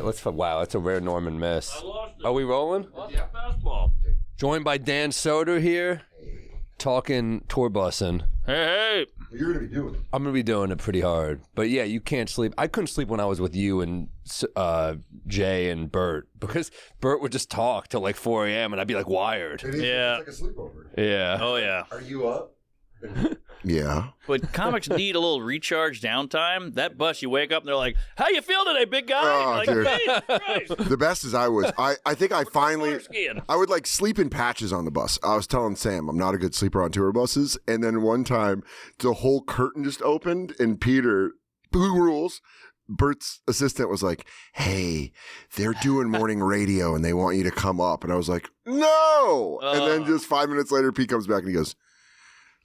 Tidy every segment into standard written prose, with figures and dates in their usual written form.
right, wow, that's a rare Norman miss. I lost it. Are we rolling? Lost the fastball. Joined by Dan Soder here, talking tour bussing. Hey. You're going to be doing it. I'm going to be doing it pretty hard. But yeah, you can't sleep. I couldn't sleep when I was with you and Jay and Bert because Bert would just talk till like 4 a.m. and I'd be like wired. It is, Yeah. It's like a sleepover. Yeah. Oh, yeah. Are you up? Yeah. But comics need a little recharge downtime. That bus, you wake up and they're like, "How you feel today, big guy?" Oh, like, dude. Jesus Christ. The best is I think I finally, Water skiing. I would like sleep in patches on the bus. I was telling Sam I'm not a good sleeper on tour buses. And then one time the whole curtain just opened and Peter, who rules, Bert's assistant was like, "Hey, they're doing morning radio and they want you to come up." And I was like, "No." And then just 5 minutes later, Pete comes back and he goes,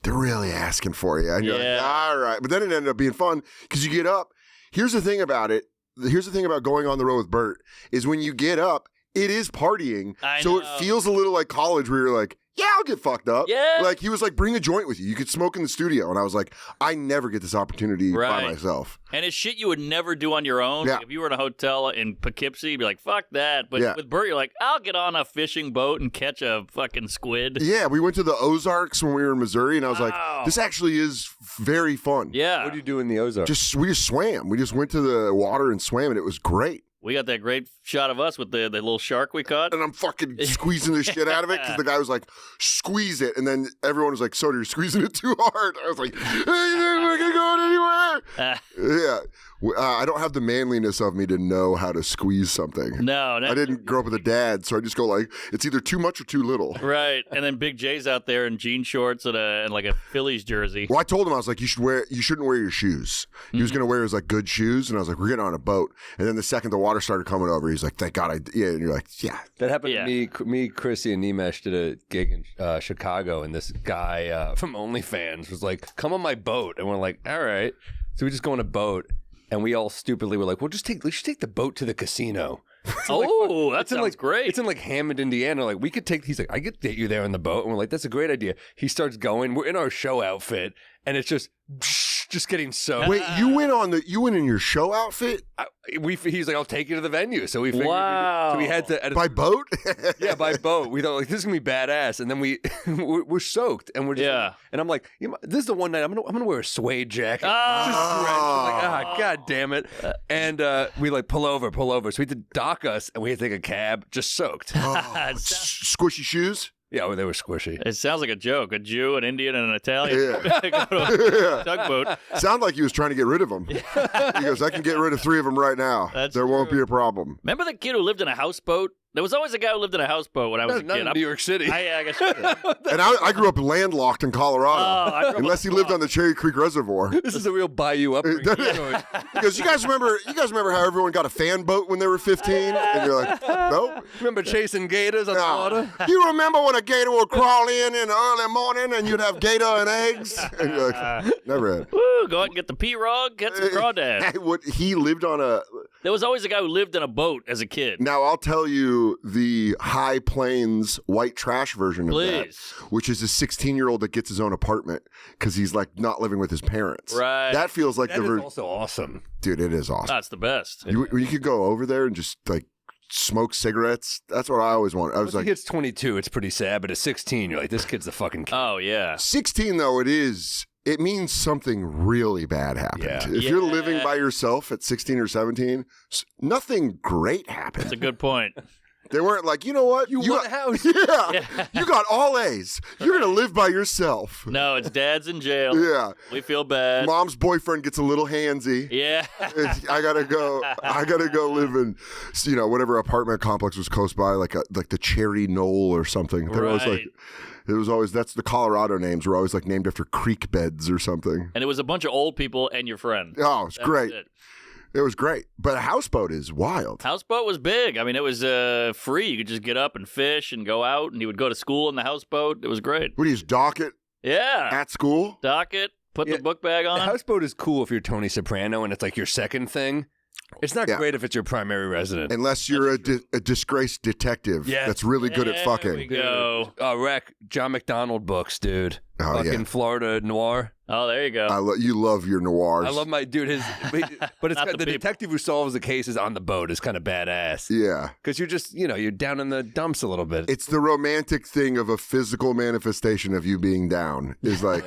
"They're really asking for you." And you're like, all right. But then it ended up being fun because you get up. Here's the thing about it. Here's the thing about going on the road with Bert is when you get up, it is partying. So it feels a little like college where you're like, yeah, I'll get fucked up. Yeah. Like he was like, bring a joint with you. You could smoke in the studio. And I was like, I never get this opportunity by myself. And it's shit you would never do on your own. Yeah. Like if you were in a hotel in Poughkeepsie, you'd be like, fuck that. But with Bert, you're like, I'll get on a fishing boat and catch a fucking squid. Yeah, we went to the Ozarks when we were in Missouri, and I was like, this actually is very fun. Yeah. What do you do in the Ozarks? We just swam. We just went to the water and swam, and it was great. We got that great shot of us with the little shark we caught. And I'm fucking squeezing the shit out of it because the guy was like, squeeze it. And then everyone was like, Soder, you're squeezing it too hard. I was like, hey, we're going to go anywhere. Yeah. I don't have the manliness of me to know how to squeeze something. No. I didn't grow up with a dad, so I just go like, it's either too much or too little. Right. And then Big J's out there in jean shorts and like a Phillies jersey. Well, I told him, I was like, you shouldn't wear your shoes. He was going to wear his like good shoes. And I was like, we're getting on a boat. And then the second the water started coming over, he's like, thank God yeah. And you're like, yeah. That happened to me, Chrissy, and Nimesh did a gig in Chicago, and this guy from OnlyFans was like, come on my boat. And we're like, all right. So we just go on a boat, and we all stupidly were like, we should take the boat to the casino. That sounds great. It's in like Hammond, Indiana. Like he's like, I could date you there on the boat. And we're like, that's a great idea. He starts going. We're in our show outfit, and it's just getting soaked. Wait, you went in your show outfit? He's like, I'll take you to the venue. So we figured Wow. so we had to By boat? Yeah, by boat. We thought like this is gonna be badass, and then we're soaked, and we're just and I'm like, this is the one night I'm gonna wear a suede jacket, just drenched. Like, god damn it, and we like pull over. So we had to dock us, and we had to take a cab, just soaked. Squishy shoes? Yeah, they were squishy. It sounds like a joke. A Jew, an Indian, and an Italian. Yeah. Go to a tugboat. Sounded like he was trying to get rid of them. He goes, I can get rid of 3 of them right now. There won't be a problem. Remember the kid who lived in a houseboat? There was always a guy who lived in a houseboat when I was a Not kid. in New York City. I guess you did. And I grew up landlocked in Colorado. I grew up Unless he lived on the Cherry Creek Reservoir. This is a real bayou upbringing. Because you guys remember how everyone got a fan boat when they were 15? And you're like, nope. Remember chasing gators on the water? You remember when a gator would crawl in the early morning and you'd have gator and eggs? And you're like, never had. Woo, go out and get the P-Rog, get some crawdad. He lived on a... There was always a guy who lived in a boat as a kid. Now, I'll tell you the High Plains white trash version of that, which is a 16-year-old that gets his own apartment because he's like not living with his parents. Right. That feels like that is also awesome. Dude, it is awesome. That's the best. You could go over there and just like smoke cigarettes. That's what I always wanted. I was like, he gets 22, it's pretty sad, but at 16, you're like, this kid's the fucking kid. Oh, yeah. 16, though, it means something really bad happened. Yeah. If you're living by yourself at 16 or 17, nothing great happened. That's a good point. They weren't like, you know what? You want a house. Yeah. You got all A's. You're going to live by yourself. No, it's dad's in jail. Yeah. We feel bad. Mom's boyfriend gets a little handsy. Yeah. I gotta go live in, whatever apartment complex was close by, like the Cherry Knoll or something. They're always like, that's the Colorado names were always like named after creek beds or something. And it was a bunch of old people and your friend. Oh, it's great. It was great. But a houseboat is wild. Houseboat was big. I mean, it was free. You could just get up and fish and go out, and he would go to school in the houseboat. It was great. What do you use, dock it Yeah. at school? Dock it, put the book bag on. The houseboat is cool if you're Tony Soprano and it's like your second thing. It's not great if it's your primary resident. Unless you're a disgraced detective that's really good at fucking. There we go. Rec, John McDonald books, dude. fucking Florida noir. Oh, there you go. You love your noirs. I love my dude. But it's got, the detective who solves the cases on the boat is kind of badass. Yeah, because you're just you're down in the dumps a little bit. It's the romantic thing of a physical manifestation of you being down. Is like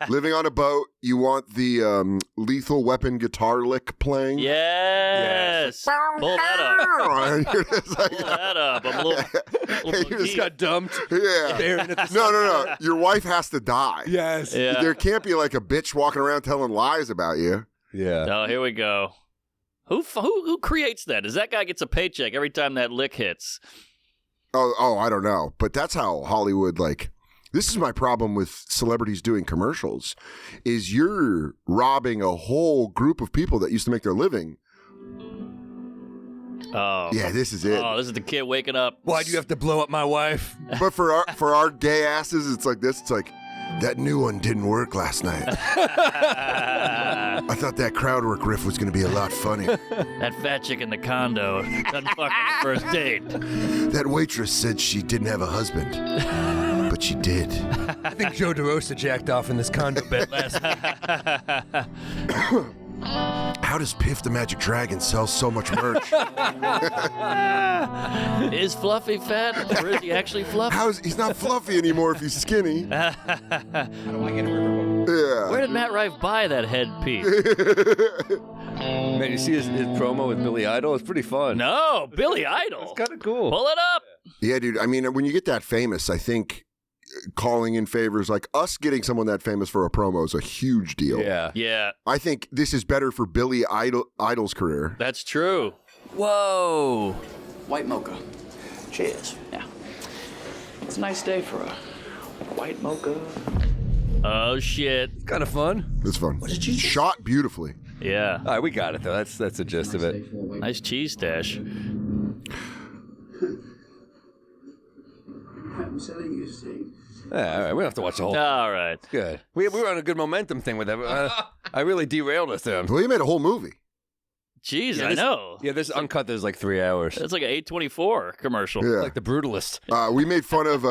living on a boat. You want the Lethal Weapon guitar lick playing. Yes. Pull that up. Pull that up. I'm a little you just got dumped. Yeah. No. Your wife has to die. Yes. Yeah. There can't be like a bitch walking around telling lies about you. Yeah. Oh, here we go. Who creates that? Does that guy gets a paycheck every time that lick hits? Oh, I don't know. But that's how Hollywood, like, this is my problem with celebrities doing commercials, is you're robbing a whole group of people that used to make their living. Oh. Yeah, this is it. Oh, this is the kid waking up. Why do you have to blow up my wife? But for our gay asses, it's like this. It's like, that new one didn't work last night. I thought that crowd work riff was going to be a lot funnier. That fat chick in the condo doesn't fuck on the first date. That waitress said she didn't have a husband, but she did. I think Joe DeRosa jacked off in this condo bed last week. How does Piff the Magic Dragon sell so much merch? Is Fluffy fat, or is he actually fluffy? He's not fluffy anymore if he's skinny. I don't like any river. Yeah. Where did Matt Rife buy that headpiece? Man, you see his promo with Billy Idol? It's pretty fun. No, Billy Idol. It's kind of cool. Pull it up. Yeah, dude. I mean, when you get that famous, I think calling in favors, like us getting someone that famous for a promo is a huge deal. Yeah. I think this is better for Billy Idol's career. That's true. Whoa. White mocha. Cheers. Yeah. It's a nice day for a white mocha. Oh, shit. It's kind of fun. It's fun. What did you say? Shot beautifully. Yeah. All right, we got it, though. That's the gist of it. Nice cheese stash. I'm selling you steak. Yeah, all right, we don't have to watch the whole. All right. Good. We were on a good momentum thing with that. I really derailed us there. Well, you made a whole movie. Jeez, I know. Yeah, this uncut. There's like 3 hours. It's like an 824 commercial. Yeah. Like the Brutalist. We made fun of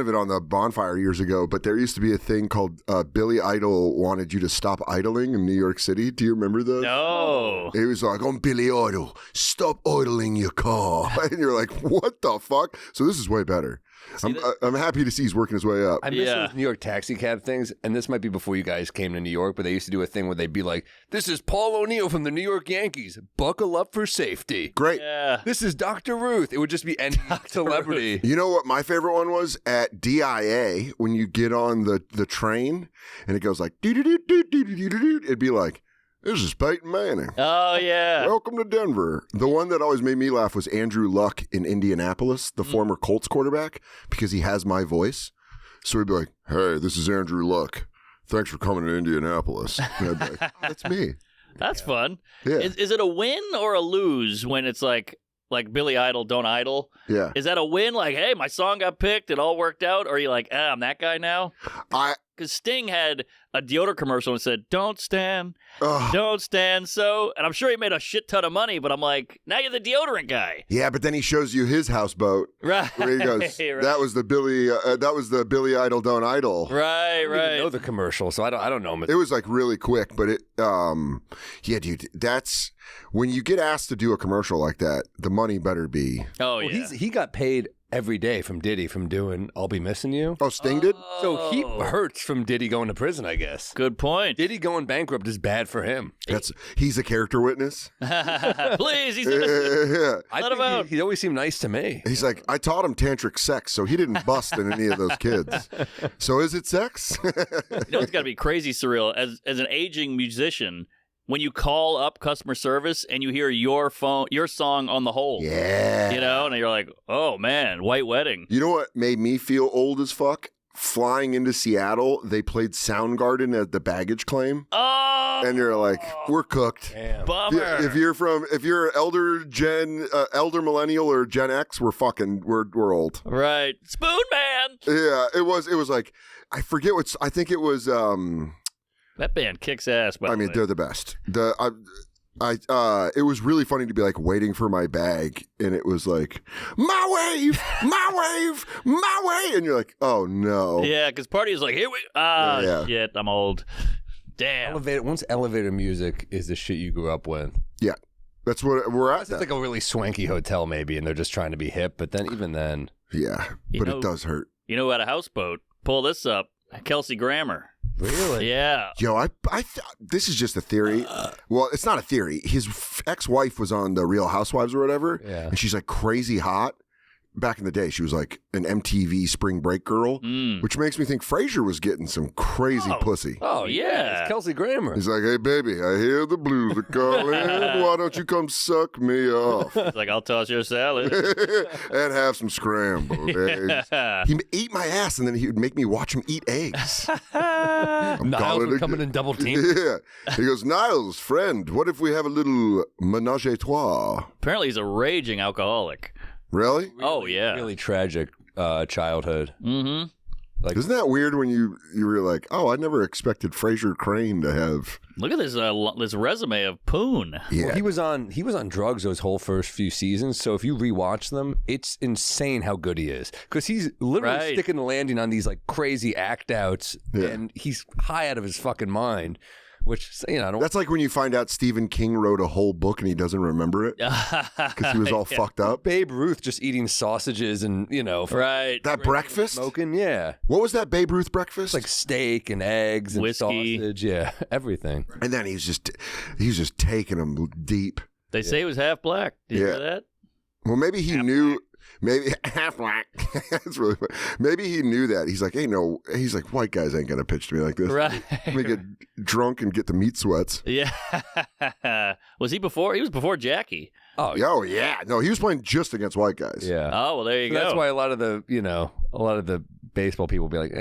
it on the bonfire years ago, but there used to be a thing called Billy Idol wanted you to stop idling in New York City. Do you remember those? No. It was like, I'm Billy Idol, stop idling your car. And you're like, what the fuck? So this is way better. I'm happy to see he's working his way up. I miss those New York taxi cab things, and this might be before you guys came to New York, but they used to do a thing where they'd be like, this is Paul O'Neill from the New York Yankees. Buckle up for safety. Great. Yeah. This is Dr. Ruth. It would just be any celebrity. You know what my favorite one was? At DIA, when you get on the train, and it goes like, doo-doo-doo-doo-doo-doo-doo, it'd be like, this is Peyton Manning. Oh, yeah. Welcome to Denver. The one that always made me laugh was Andrew Luck in Indianapolis, the former Colts quarterback, because he has my voice. So he'd be like, hey, this is Andrew Luck. Thanks for coming to Indianapolis. And I'd be like, that's me. That's fun. Yeah. Is it a win or a lose when it's like Billy Idol, don't idle? Yeah. Is that a win? Like, hey, my song got picked, it all worked out? Or are you like, I'm that guy now? Because Sting had a deodorant commercial and said, don't stand so. And I'm sure he made a shit ton of money, but I'm like, now you're the deodorant guy. Yeah, but then he shows you his houseboat. Right. Where he goes, right. that was the Billy Idol, don't idle. Right, I don't even know the commercial, so I don't know him. It was like really quick, but yeah, dude, that's when you get asked to do a commercial like that, the money better be. Oh, yeah. He got paid every day from Diddy from doing I'll Be Missing You. Oh, Sting did? So he hurts from Diddy going to prison, I guess. Good point. Diddy going bankrupt is bad for him. He's a character witness. Please, he's innocent. Yeah. Let him out. He always seemed nice to me. He's like, I taught him tantric sex, so he didn't bust in any of those kids. So is it sex? You know, it's got to be crazy surreal as an aging musician. When you call up customer service and you hear your song on the hold. Yeah. You know, and you're like, oh, man, White Wedding. You know what made me feel old as fuck? Flying into Seattle, they played Soundgarden at the baggage claim. Oh! And you're like, we're cooked. Damn. Bummer. If you're elder millennial or Gen X, we're old. Right. Spoon Man. Yeah, it was like, I forget I think it was, That band kicks ass, by the way. they're the best. It was really funny to be like waiting for my bag, and it was like, my wave, and you're like, oh no. Yeah, because party is like, here we, shit, I'm old. Damn. Once elevator music is the shit you grew up with. Yeah, that's what we're at. It's like a really swanky hotel maybe, and they're just trying to be hip, but then even then. Yeah, but it does hurt. You know who had a houseboat? Pull this up. Kelsey Grammer. Really? Yeah. Yo, this is just a theory. Well, it's not a theory. His ex-wife was on the Real Housewives or whatever, and she's like crazy hot. Back in the day, she was like an MTV Spring Break girl, which makes me think Frasier was getting some crazy pussy. Oh, yeah. It's Kelsey Grammer. He's like, hey, baby, I hear the blues are calling. Why don't you come suck me off? He's like, I'll toss your salad. And have some scrambled eggs. He'd eat my ass, and then he would make me watch him eat eggs. Niles would come in and double team. Yeah. He goes, Niles, friend, what if we have a little menage a trois? Apparently, he's a raging alcoholic. Really? Oh, yeah. Really tragic childhood. Mm-hmm. Like, isn't that weird when you were like, oh, I never expected Fraser Crane to have. Look at this resume of Poon. Yeah. Well, he was on drugs those whole first few seasons. So if you rewatch them, it's insane how good he is because he's literally sticking the landing on these like crazy act outs, and he's high out of his fucking mind. Which, you know, that's like when you find out Stephen King wrote a whole book and he doesn't remember it because he was all fucked up. Babe Ruth just eating sausages and, you know. That breakfast? Smoking, yeah. What was that Babe Ruth breakfast? It's like steak and eggs and whiskey. Sausage, yeah, everything. And then he was just taking them deep. They say he was half black. Did you hear that? Well, maybe he knew. Maybe half black. That's really funny. Maybe he knew that. He's like, hey, no. He's like, white guys ain't gonna pitch to me like this. Right. Let me get drunk and get the meat sweats. Yeah. Was he before? He was before Jackie. Oh yeah. No, he was playing just against white guys. Yeah. Oh well, there you go. That's why a lot of the baseball people be like,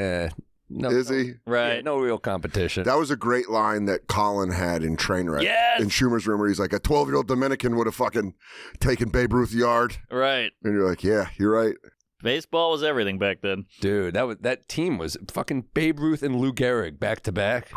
no. Is he? Right. Yeah, no real competition. That was a great line that Colin had in Trainwreck. Yes! In Schumer's room where he's like, a 12-year-old Dominican would have fucking taken Babe Ruth yard. Right. And you're like, yeah, you're right. Baseball was everything back then. Dude, that team was fucking Babe Ruth and Lou Gehrig back to back.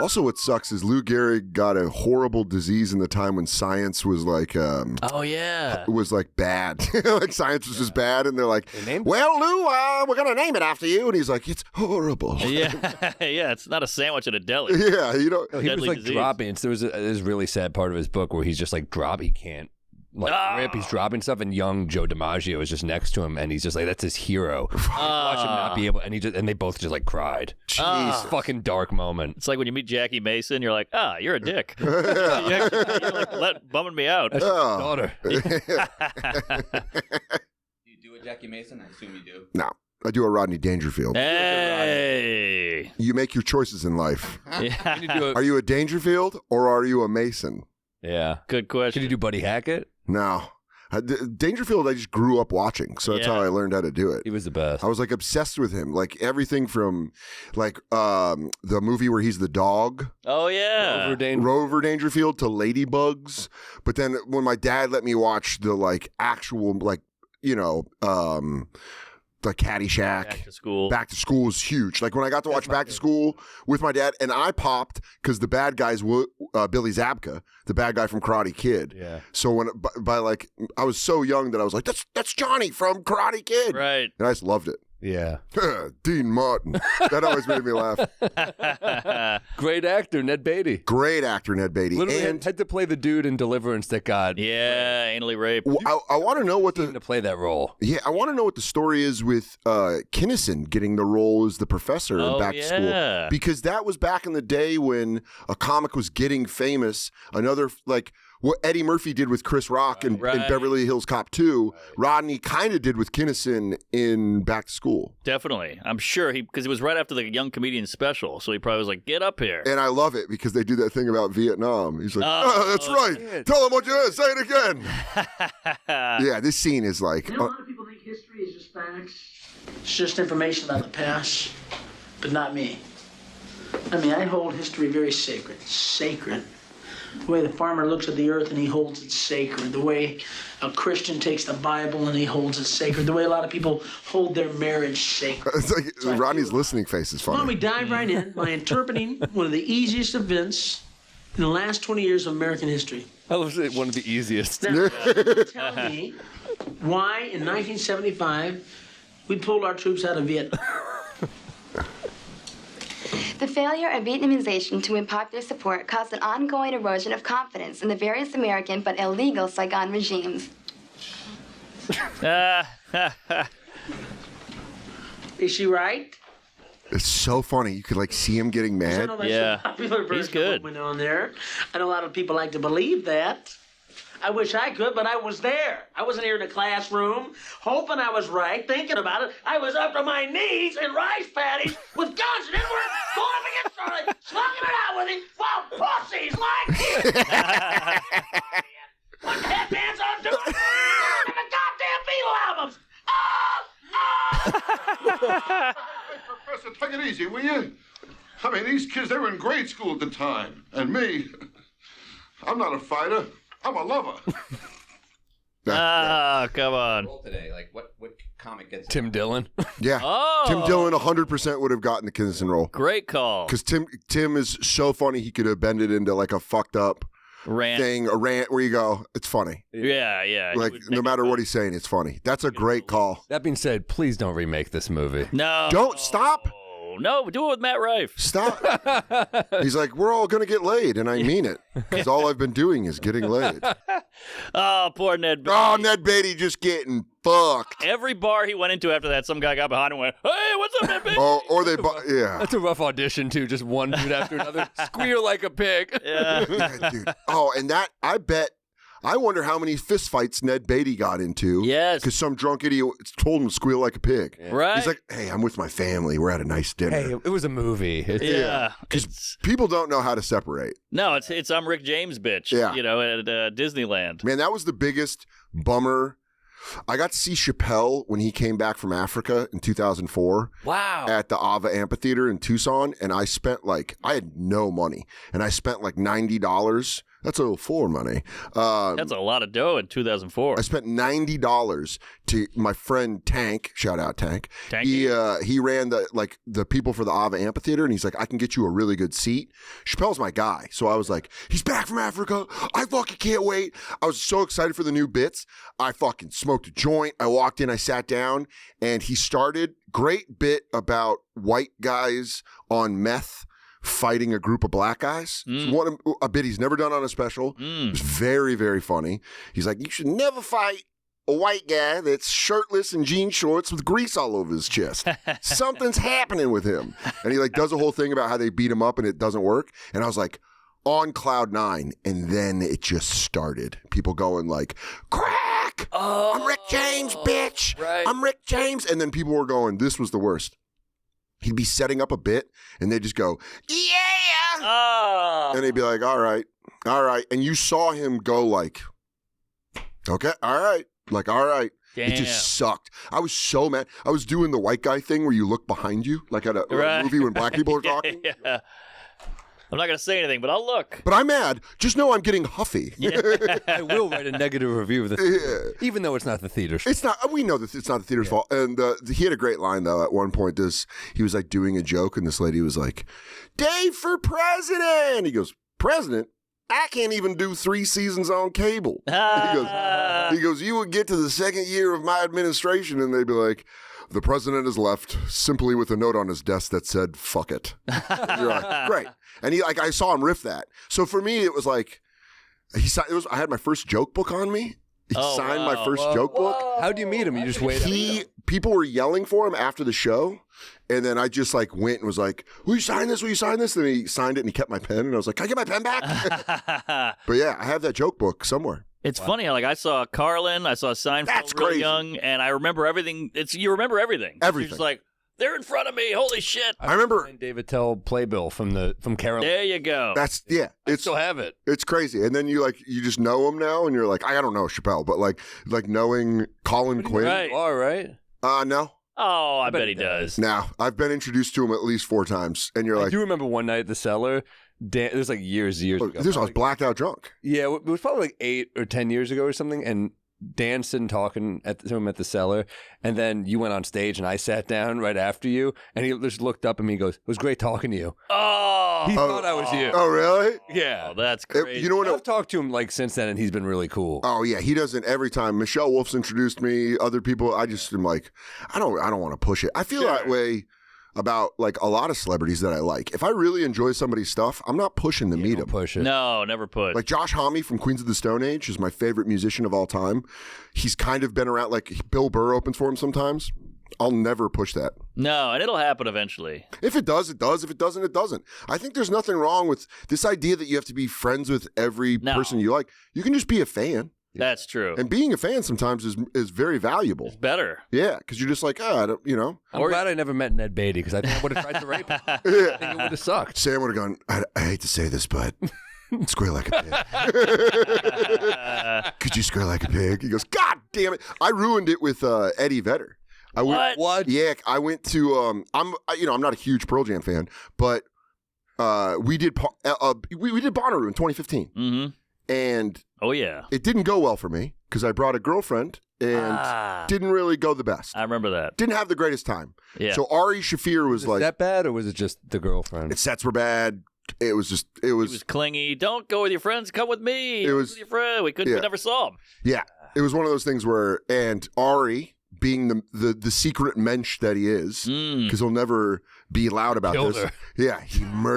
Also, what sucks is Lou Gehrig got a horrible disease in the time when science was like, oh yeah, was like bad. Like science was just bad, and they're like, well, Lou, we're gonna name it after you, and he's like, it's horrible. Yeah, yeah, it's not a sandwich at a deli. Yeah, you know, he was like dropping. So there's a really sad part of his book where he's just like he can't. Rip, he's dropping stuff, and young Joe DiMaggio is just next to him, and he's just like, that's his hero. Watch him not be able, and they both just like cried. Jeez, fucking dark moment. It's like when you meet Jackie Mason, you're like, you're a dick. You're like bumming me out. That's his daughter. Do you do a Jackie Mason? I assume you do. No. I do a Rodney Dangerfield. Hey. You make your choices in life. Yeah. Are you a Dangerfield or are you a Mason? Yeah. Good question. Can you do Buddy Hackett? No. Dangerfield, I just grew up watching, so that's how I learned how to do it. He was the best. I was like obsessed with him, like everything from like the movie where he's the dog. Oh yeah, Rover Dangerfield to Ladybugs. But then when my dad let me watch the like actual like like Caddyshack. Back to School was huge. Like when I got to watch Back to School with my dad, and I popped because the bad guys were Billy Zabka, the bad guy from Karate Kid. Yeah. So when by like I was so young that I was like, that's Johnny from Karate Kid. Right. And I just loved it. Yeah. Dean Martin. That always made me laugh. Great actor, Ned Beatty. Great actor, Ned Beatty. Literally and had to play the dude in Deliverance that got anally raped. I want to know what to play that role. Yeah, I want to know what the story is with Kinnison getting the role as the professor in Back to School, because that was back in the day when a comic was getting famous. Another like what Eddie Murphy did with Chris Rock in Beverly Hills Cop 2, Rodney kind of did with Kinnison in Back to School. Definitely. I'm sure because it was right after the Young Comedian special, so he probably was like, get up here. And I love it because they do that thing about Vietnam. He's like, that's right. Shit. Tell him what you did. Say it again. Yeah, this scene is like... You know, a lot of people think history is just facts. It's just information about the past, but not me. I mean, I hold history very sacred. Sacred. The way the farmer looks at the earth and he holds it sacred. The way a Christian takes the Bible and he holds it sacred. The way a lot of people hold their marriage sacred. It's like so Rodney's listening face is funny. Why don't we dive right in by interpreting one of the easiest events in the last 20 years of American history. I was one of the easiest. Now, tell me why in 1975 we pulled our troops out of Vietnam. The failure of Vietnamization to win popular support caused an ongoing erosion of confidence in the various American but illegal Saigon regimes. Is she right? It's so funny. You could like see him getting mad. Yeah, he's good. Went on there. I know a lot of people like to believe that. I wish I could, but I was there. I wasn't here in a classroom, hoping I was right, thinking about it. I was up to my knees in rice paddies with guns, and then we're going up against Charlie, slugging it out with him while pussies like you. Put headbands on, doing the goddamn Beatle albums. Professor, take it easy, will you? I mean, these kids, they were in grade school at the time. And me, I'm not a fighter. I'm a lover. Come on. Today, like what comic gets Tim Dillon. Yeah. Oh. Tim Dillon 100% would have gotten the Kinnison role. Great call. Because Tim is so funny, he could have bended into like a fucked up Rant. thing, a rant where you go, it's funny. Yeah. Like, no matter what he's saying, it's funny. That's a great call. That being said, please don't remake this movie. No. Don't stop. No, do it with Matt Rife. Stop. He's like, we're all going to get laid, and I mean it. Because all I've been doing is getting laid. Oh, poor Ned Beatty. Oh, Ned Beatty just getting fucked. Every bar he went into after that, some guy got behind him and went, hey, what's up, Ned Beatty? Or they, yeah. That's a rough audition, too. Just one dude after another. Squeal like a pig. Yeah. Yeah, dude. Oh, and that, I wonder how many fistfights Ned Beatty got into. Yes. Because some drunk idiot told him to squeal like a pig. Yeah. Right. He's like, hey, I'm with my family. We're at a nice dinner. Hey, it was a movie. Yeah. Because people don't know how to separate. No, it's I'm Rick James, bitch. Yeah. You know, at Disneyland. Man, that was the biggest bummer. I got to see Chappelle when he came back from Africa in 2004. Wow. At the Ava Amphitheater in Tucson. And I had no money. And I spent like $90. That's a little for money. That's a lot of dough in 2004. I spent $90 to my friend Tank. Shout out Tank. Tanky. He ran the people for the Ava Amphitheater, and he's like, I can get you a really good seat. Chappelle's my guy, so I was like, he's back from Africa. I fucking can't wait. I was so excited for the new bits. I fucking smoked a joint. I walked in, I sat down, and he started great bit about white guys on meth fighting a group of black guys. It's a bit he's never done on a special. It was very, very funny. He's like, you should never fight a white guy that's shirtless and jean shorts with grease all over his chest. Something's happening with him. And he like does a whole thing about how they beat him up and it doesn't work. And I was like, on cloud nine. And then it just started. People going like, crack! I'm Rick James, bitch! Right. I'm Rick James! And then people were going, this was the worst. He'd be setting up a bit, and they'd just go, yeah! Oh. And they'd be like, all right. And you saw him go like, okay, all right. Like, all right. Damn. It just sucked. I was so mad. I was doing the white guy thing where you look behind you, like at a movie when black people are talking. Yeah. I'm not going to say anything, but I'll look. But I'm mad. Just know I'm getting huffy. I will write a negative review of the theater, even though it's not the theater's fault. It's not. We know that it's not the theater's fault. And he had a great line though. At one point, he was like doing a joke, and this lady was like, "Dave for president." He goes, "President? I can't even do 3 seasons on cable." He goes, "You would get to the second year of my administration, and they'd be like, the president has left simply with a note on his desk that said, fuck it." And you're like, great. And I saw him riff that. So for me, it was like, I had my first joke book on me. He signed my first joke book. How do you meet him? You just wait. People were yelling for him after the show. And then I just like went and was like, will you sign this? Will you sign this? And he signed it and he kept my pen. And I was like, can I get my pen back? But yeah, I have that joke book somewhere. It's funny. Like I saw Carlin, I saw Seinfeld That's real crazy. young, and I remember everything. You remember everything. Everything. You're just like, they're in front of me. Holy shit. I remember David Tell playbill from Carol. There you go. that's I still have it. It's crazy. And then you just know him now and you're like, I don't know Chappelle, but like knowing Colin Quinn. Right. You are, right? No. Oh, I bet he does. Now, I've been introduced to him at least 4 times. And you're I like, do remember one night at the Cellar. It was like years ago. I was blacked out drunk. Yeah, it was probably like 8 or 10 years ago or something. And dancing, talking to him at the Cellar, and then you went on stage, and I sat down right after you, and he just looked up at me and goes, "It was great talking to you." Oh, he thought I was you. Oh, really? Yeah, that's great. You know what? I've talked to him like since then, and he's been really cool. Oh yeah, he doesn't every time. Michelle Wolf's introduced me, other people. I just am like, I don't want to push it. I feel that way about like a lot of celebrities that I like. If I really enjoy somebody's stuff, I'm not pushing to meet them. Push it. No, never push. Like Josh Homme from Queens of the Stone Age is my favorite musician of all time. He's kind of been around, like Bill Burr opens for him sometimes. I'll never push that. No, and it'll happen eventually. If it does, it does. If it doesn't, it doesn't. I think there's nothing wrong with this idea that you have to be friends with every person you like. You can just be a fan. That's true. And being a fan sometimes is very valuable. It's better. Yeah, because you're just like, I don't, you know. I'm glad I never met Ned Beatty because I think I would have tried to rape him. I think it would have sucked. Sam would have gone, I hate to say this, but square like a pig. Could you square like a pig? He goes, God damn it. I ruined it with Eddie Vedder. What? Yeah, I went to, I'm not a huge Pearl Jam fan, but we did Bonnaroo in 2015. Mm-hmm. And oh yeah, it didn't go well for me because I brought a girlfriend and didn't really go the best. I remember that. Didn't have the greatest time. Yeah. So Ari Shafir was like, that bad, or was it just the girlfriend? Its sets were bad. It was He was clingy. Don't go with your friends. Come with me. It was with your friend. We never saw him. Yeah, it was one of those things where, and Ari, being the secret mensch that he is, because he'll never be loud about Killed this. her. Yeah,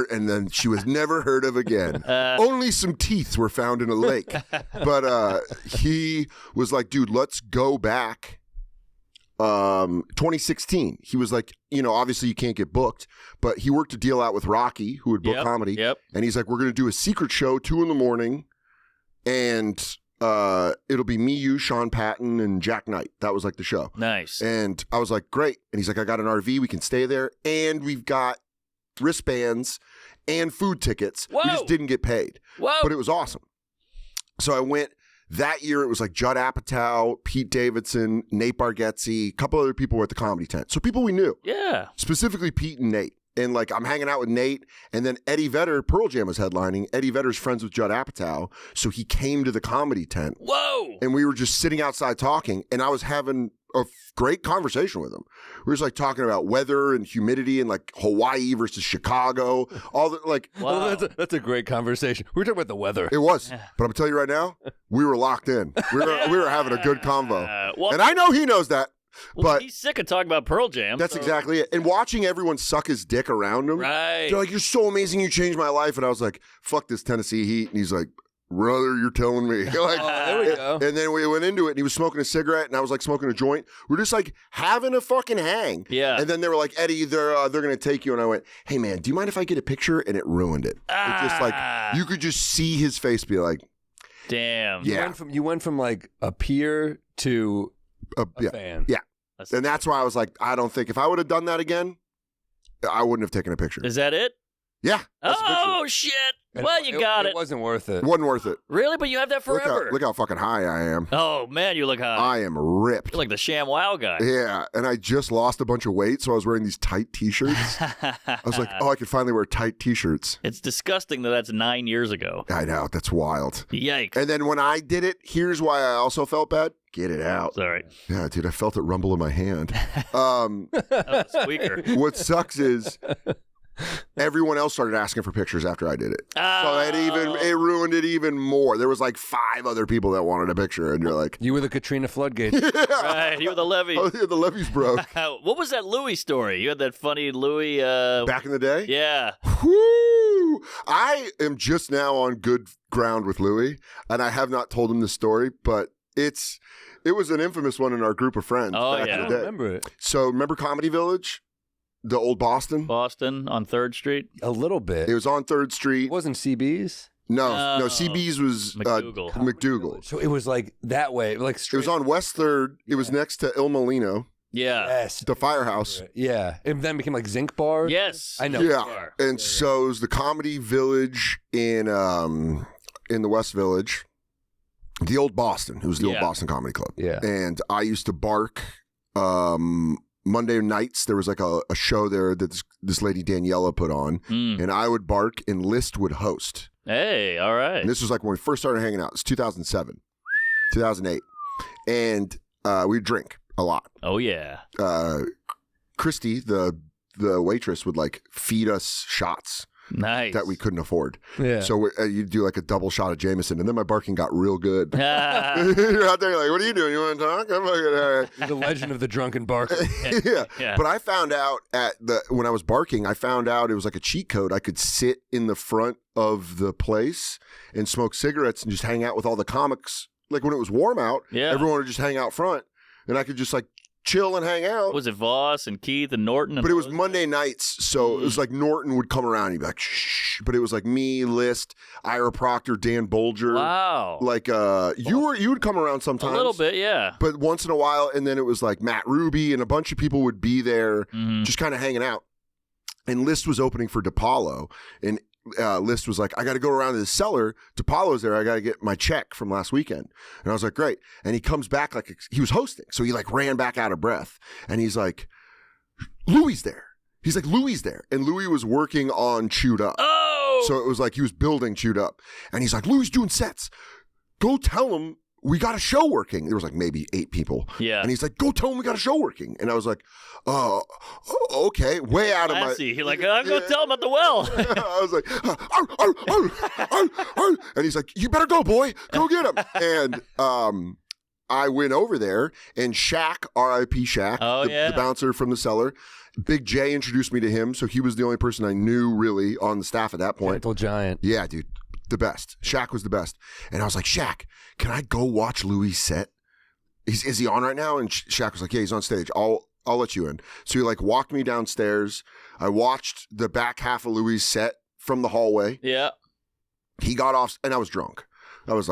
and then she was never heard of again. Only some teeth were found in a lake. But he was like, dude, let's go back. 2016. He was like, obviously you can't get booked, but he worked a deal out with Rocky, who would book comedy. Yep. And he's like, we're going to do a secret show, 2 a.m, and it'll be me, you, Sean Patton, and Jack Knight. That was like the show. Nice. And I was like, great. And he's like, I got an RV. We can stay there. And we've got wristbands and food tickets. Whoa. We just didn't get paid. Whoa. But it was awesome. So I went that year. It was like Judd Apatow, Pete Davidson, Nate Bargatze, a couple other people were at the Comedy Tent. So people we knew. Yeah. Specifically Pete and Nate. And like I'm hanging out with Nate, and then Eddie Vedder, Pearl Jam was headlining. Eddie Vedder's friends with Judd Apatow, so he came to the Comedy Tent. Whoa! And we were just sitting outside talking, and I was having a great conversation with him. We were just like talking about weather and humidity and like Hawaii versus Chicago, all the like. Wow. Well, that's a great conversation. We were talking about the weather. It was, but I'm telling you right now, we were locked in. We were having a good convo, and I know he knows that. Well, but he's sick of talking about Pearl Jam. That's exactly it. And watching everyone suck his dick around him. Right. They're like, you're so amazing. You changed my life. And I was like, fuck this Tennessee heat. And he's like, brother, you're telling me. Like, there we go. And then we went into it and he was smoking a cigarette and I was like smoking a joint. We're just like having a fucking hang. Yeah. And then they were like, Eddie, they're going to take you. And I went, hey man, do you mind if I get a picture? And it ruined it. It just like, you could just see his face be like, damn. Yeah. You went from like a peer to a fan. Yeah. And that's why I was like, I don't think if I would have done that again, I wouldn't have taken a picture. Is that it? Yeah. Oh, shit. Well, you got it. It wasn't worth it. Wasn't worth it. Really? But you have that forever. Look how fucking high I am. Oh, man, you look high. I am ripped. You're like the ShamWow guy. Yeah. And I just lost a bunch of weight, so I was wearing these tight T-shirts. I was like, oh, I could finally wear tight T-shirts. It's disgusting that that's 9 years ago. I know. That's wild. Yikes. And then when I did it, here's why I also felt bad. Get it out. Sorry. Yeah, dude, I felt it rumble in my hand. Squeaker. What sucks is everyone else started asking for pictures after I did it. So it ruined it even more. There was like 5 other people that wanted a picture, and you're like, you were the Katrina floodgate. Right, you were the levee. Oh, yeah, the levees broke. What was that Louis story? You had that funny Louis. Back in the day? Yeah. Whoo! I am just now on good ground with Louis, and I have not told him this story, but it was an infamous one in our group of friends. Oh, back yeah. in I the don't day. remember it. So remember Comedy Village? The old Boston? Boston on 3rd Street. A little bit. It was on 3rd Street. It wasn't CB's. No, CB's was McDougal. McDougal. So it was like that way, like straight. It was on West 3rd. It was next to Il Molino, Yeah. Yes. the firehouse. Yeah. It then became like Zinc Bar. Yes. I know. Yeah. And so it was the Comedy Village in the West Village. The old Boston. It was the old Boston Comedy Club. Yeah. And I used to bark Monday nights. There was like a show there that this lady Daniela put on. And I would bark and List would host. Hey, all right. And this was like when we first started hanging out. It's 2007, 2008. and we'd drink a lot. Oh yeah. Christy, the waitress, would like feed us shots. Nice. That we couldn't afford. Yeah. So you do like a double shot of Jameson, and then my barking got real good. You're out there like, what are you doing? You want to talk? I'm like, the legend of the drunken barker. Yeah. But I found out when I was barking, I found out it was like a cheat code. I could sit in the front of the place and smoke cigarettes and just hang out with all the comics. Like when it was warm out, everyone would just hang out front, and I could just like chill and hang out. Was it Voss and Keith and Norton? And but it was Monday nights, so it was like Norton would come around and he'd be like, shh. But it was like me, List, Ira Proctor, Dan Bolger. Wow. Like you would come around sometimes. A little bit, yeah. But once in a while, and then it was like Matt Ruby and a bunch of people would be there just kind of hanging out. And List was opening for DePaulo, and List was like, I got to go around to the Cellar. DePaulo's there. I got to get my check from last weekend. And I was like, great. And he comes back like he was hosting. So he like ran back out of breath. And he's like, Louie's there. He's like, Louie's there. And Louie was working on Chewed Up. Oh! So it was like he was building Chewed Up. And he's like, Louie's doing sets. Go tell him we got a show working. There was like maybe 8 people. Yeah. And he's like, go tell him we got a show working. And I was like, okay, way out of my... You're like, I'm going to tell him at the well. I was like, and he's like, you better go, boy. Go get him. And I went over there, and Shaq, R.I.P. Shaq, the bouncer from the Cellar, Big J introduced me to him, so he was the only person I knew really on the staff at that point. Gentle Giant. Yeah, dude. The best. Shaq was the best. And I was like, Shaq, can I go watch Louis' set? Is he on right now? And Shaq was like, yeah, he's on stage. I'll let you in. So he like walked me downstairs. I watched the back half of Louis' set from the hallway. Yeah. He got off, and I was drunk. I was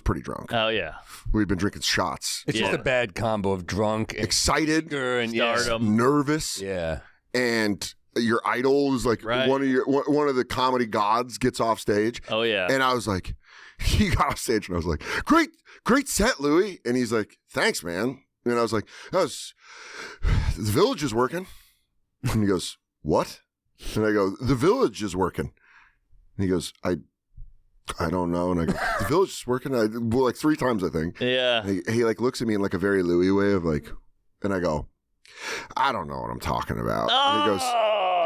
pretty drunk. Oh, yeah. We'd been drinking shots. It's just a bad combo of drunk and excited and stardom. Nervous. Yeah. And your idol is like one of the comedy gods gets off stage. Oh, yeah. And I was like, he got off stage, and I was like, great set, Louis. And he's like, thanks, man. And I was like, the Village is working. And he goes, what? And I go, the Village is working. And he goes, I don't know. And I go, the Village is working? Like 3 times, I think. Yeah. And he like looks at me in like a very Louis way of like, and I go, I don't know what I'm talking about. And he goes,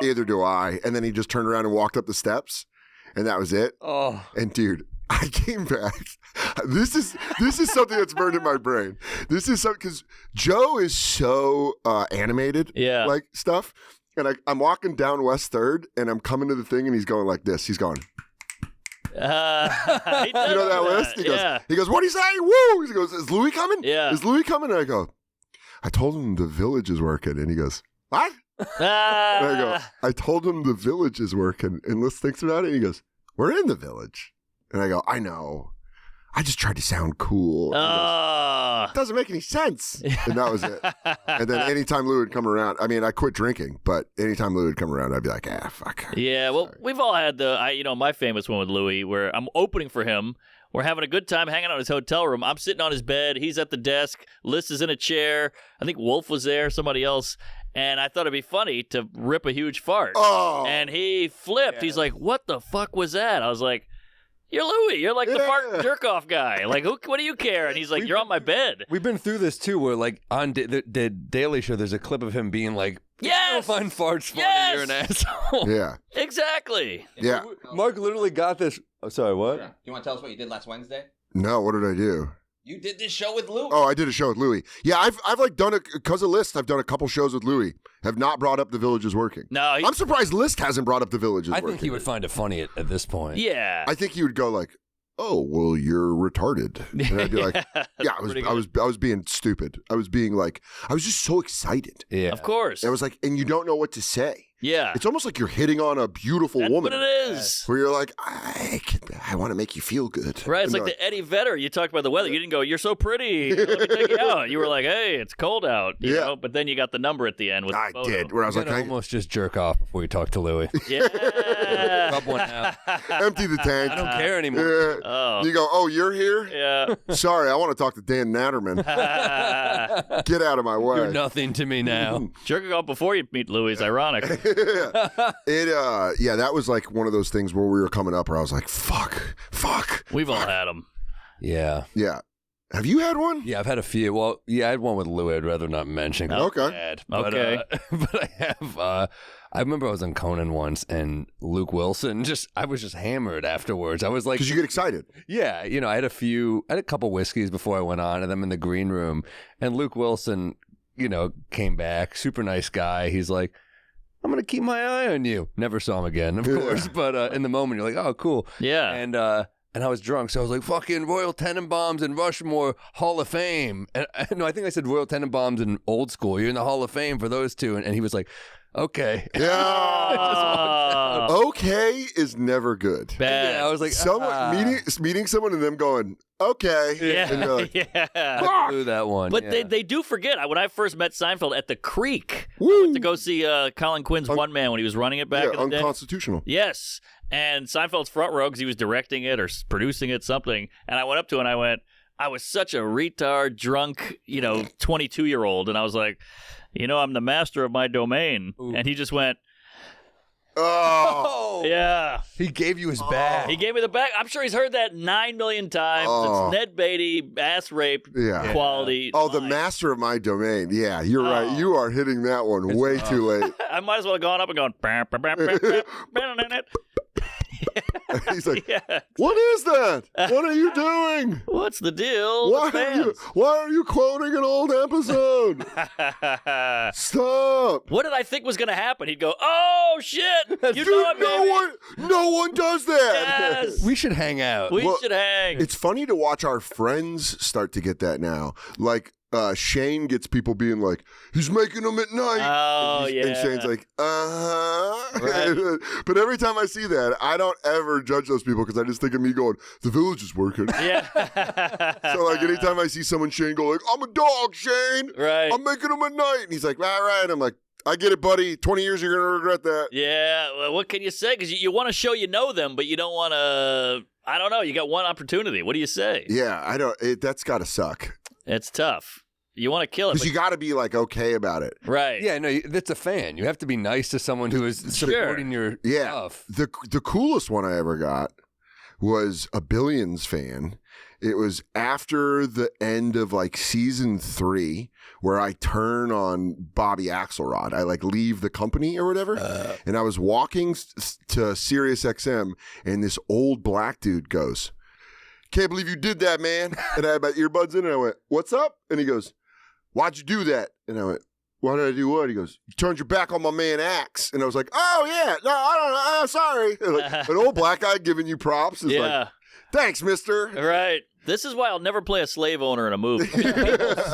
neither do I. And then he just turned around and walked up the steps, and that was it. Oh. And dude, I came back. This is something that's burned in my brain. This is something because Joe is so animated, like stuff. And I'm walking down West 3rd, and I'm coming to the thing, and he's going like this. He's going. You know that list? He goes, what do you say? Woo! He goes, is Louis coming? Yeah. Is Louis coming? And I go, I told him the Village is working. And he goes, what? And I go, I told him the Village is working. And Liz thinks about it, and he goes, we're in the Village. And I go, I know. I just tried to sound cool. Goes, doesn't make any sense. And that was it. And then anytime Lou would come around, I mean, I quit drinking, but anytime Lou would come around, I'd be like, fuck. Yeah, well, we've all had my famous one with Louis where I'm opening for him. We're having a good time hanging out in his hotel room. I'm sitting on his bed. He's at the desk. Liz is in a chair. I think Wolf was there, somebody else. And I thought it'd be funny to rip a huge fart. Oh. And he flipped. Yeah. He's like, what the fuck was that? I was like, you're Louis. You're like the fart jerk-off guy. Like, what do you care? And he's like, you're on my bed. We've been through this, too, where, like, on the Daily Show, there's a clip of him being like, yes! I don't find farts funny. You're an asshole. Yeah. Exactly. Yeah. Mark literally got this. Oh, sorry, what? Do you want to tell us what you did last Wednesday? No, what did I do? You did this show with Louis. Oh, I did a show with Louis. Yeah, I've like done it because of List. I've done a couple shows with Louis. Have not brought up the Village is working. No, I'm surprised List hasn't brought up the Village is working. I think he would find it funny at this point. Yeah. I think he would go like, oh, well, you're retarded. And I'd be like, yeah, I was being stupid. I was just so excited. Yeah. Of course. It was like, and you don't know what to say. Yeah. It's almost like you're hitting on a beautiful That's woman. what it is. Where you're like, I want to make you feel good. Right. It's like the Eddie Vedder. You talked about the weather. You didn't go, you're so pretty. Let me take you out. You were like, hey, it's cold out. You know? But then you got the number at the end with the photo. Did. Where I was like, I almost just jerk off before you talk to Louis. Yeah. Rub one out. Empty the tank. I don't care anymore. Yeah. Oh. You go, oh, you're here? Yeah. Sorry, I want to talk to Dan Natterman. Get out of my way. You're nothing to me now. Jerking off before you meet Louis is ironic. That was like one of those things where we were coming up where I was like, fuck. We've all had them. Yeah. Yeah. Have you had one? Yeah, I've had a few. Well, yeah, I had one with Lou. I'd rather not mention. Okay. Bad. Okay. But I have. I remember I was on Conan once, and Luke Wilson. I was just hammered afterwards. I was like, because you get excited. Yeah, I had a couple whiskeys before I went on, and I'm in the green room, and Luke Wilson, came back. Super nice guy. He's like, I'm going to keep my eye on you. Never saw him again, of course. But in the moment, you're like, oh, cool. Yeah. And I was drunk, so I was like, fucking Royal Tenenbaums and Rushmore Hall of Fame. And no, I think I said Royal Tenenbaums and Old School. You're in the Hall of Fame for those two. And he was like, okay. Yeah. Okay is never good. Bad. Yeah, I was like, meeting someone and them going, okay. Yeah. And you're like, I blew that one. But yeah. they do forget. When I first met Seinfeld at the Creek, Woo. I went to go see Colin Quinn's One Man when he was running it back in the day. Unconstitutional. Yes. And Seinfeld's front row because he was directing it or producing it, something. And I went up to him and I went, I was such a retard, drunk, 22-year-old. And I was like, I'm the master of my domain. Ooh. And he just went, oh. Yeah. He gave you his bag. He gave me the bag. I'm sure he's heard that 9 million times. It's Ned Beatty, ass rape quality. Oh, the master of my domain. Yeah, you're right. You are hitting that one way too late. I might as well have gone up and gone. He's like, what is that? What are you doing? What's the deal? Why are you quoting an old episode? Stop. What did I think was going to happen? He'd go, oh, shit. No one does that. Yes. We should hang out. We should hang. It's funny to watch our friends start to get that now. Like, Shane gets people being like, he's making them at night. Oh, and Shane's like, Right. But every time I see that, I don't ever judge those people because I just think of me going, the village is working. Yeah. So, like, anytime I see someone, Shane, go like, I'm a dog, Shane. Right. I'm making them at night. And he's like, all right. I'm like, I get it, buddy. 20 years, you're going to regret that. Yeah. Well, what can you say? Because you want to show you know them, but you don't want to, I don't know. You got one opportunity. What do you say? Yeah, that's got to suck. It's tough. You want to kill it. Because you got to be, like, okay about it. Right. Yeah, no, that's a fan. You have to be nice to someone who is supporting your stuff. The coolest one I ever got was a Billions fan. It was after the end of, like, season 3 where I turn on Bobby Axelrod. I, like, leave the company or whatever. And I was walking to Sirius XM, and this old black dude goes, can't believe you did that, man. And I had my earbuds in, and I went, what's up? And he goes, why'd you do that? And I went, why did I do what? He goes, you turned your back on my man Axe. And I was like, oh, yeah. No, I don't know. I'm sorry. Like, an old black guy giving you props is like, thanks, mister. Right. This is why I'll never play a slave owner in a movie. People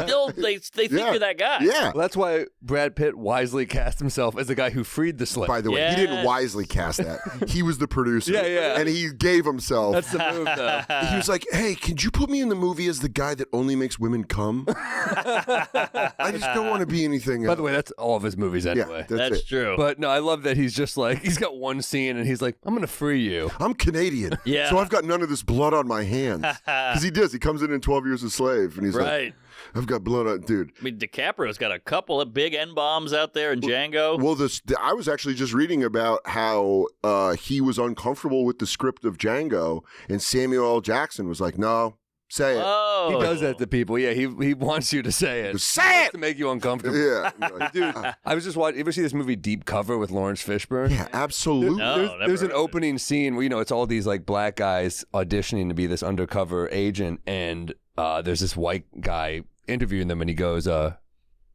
still, they think you're that guy. Yeah. Well, that's why Brad Pitt wisely cast himself as the guy who freed the slave. By the way, he didn't wisely cast that. He was the producer. Yeah. And he gave himself. That's the move, though. He was like, hey, could you put me in the movie as the guy that only makes women come? I just don't want to be anything else. By the way, that's all of his movies anyway. Yeah, that's true. But no, I love that he's just like, he's got one scene and he's like, I'm going to free you. I'm Canadian. Yeah. So I've got none of this blood on my hands. Because he does. He comes in 12 Years a Slave, and he's like, I've got blood on, dude. I mean, DiCaprio's got a couple of big N-bombs out there in Django. Well, I was actually just reading about how he was uncomfortable with the script of Django, and Samuel L. Jackson was like, no, say it. Oh. He does that to people. Yeah, he wants you to say it. Say it! To make you uncomfortable. Yeah. Dude, I was just watching, you ever see this movie Deep Cover with Lawrence Fishburne? Yeah, absolutely. There's an opening scene where, it's all these like black guys auditioning to be this undercover agent, and there's this white guy interviewing them, and he goes,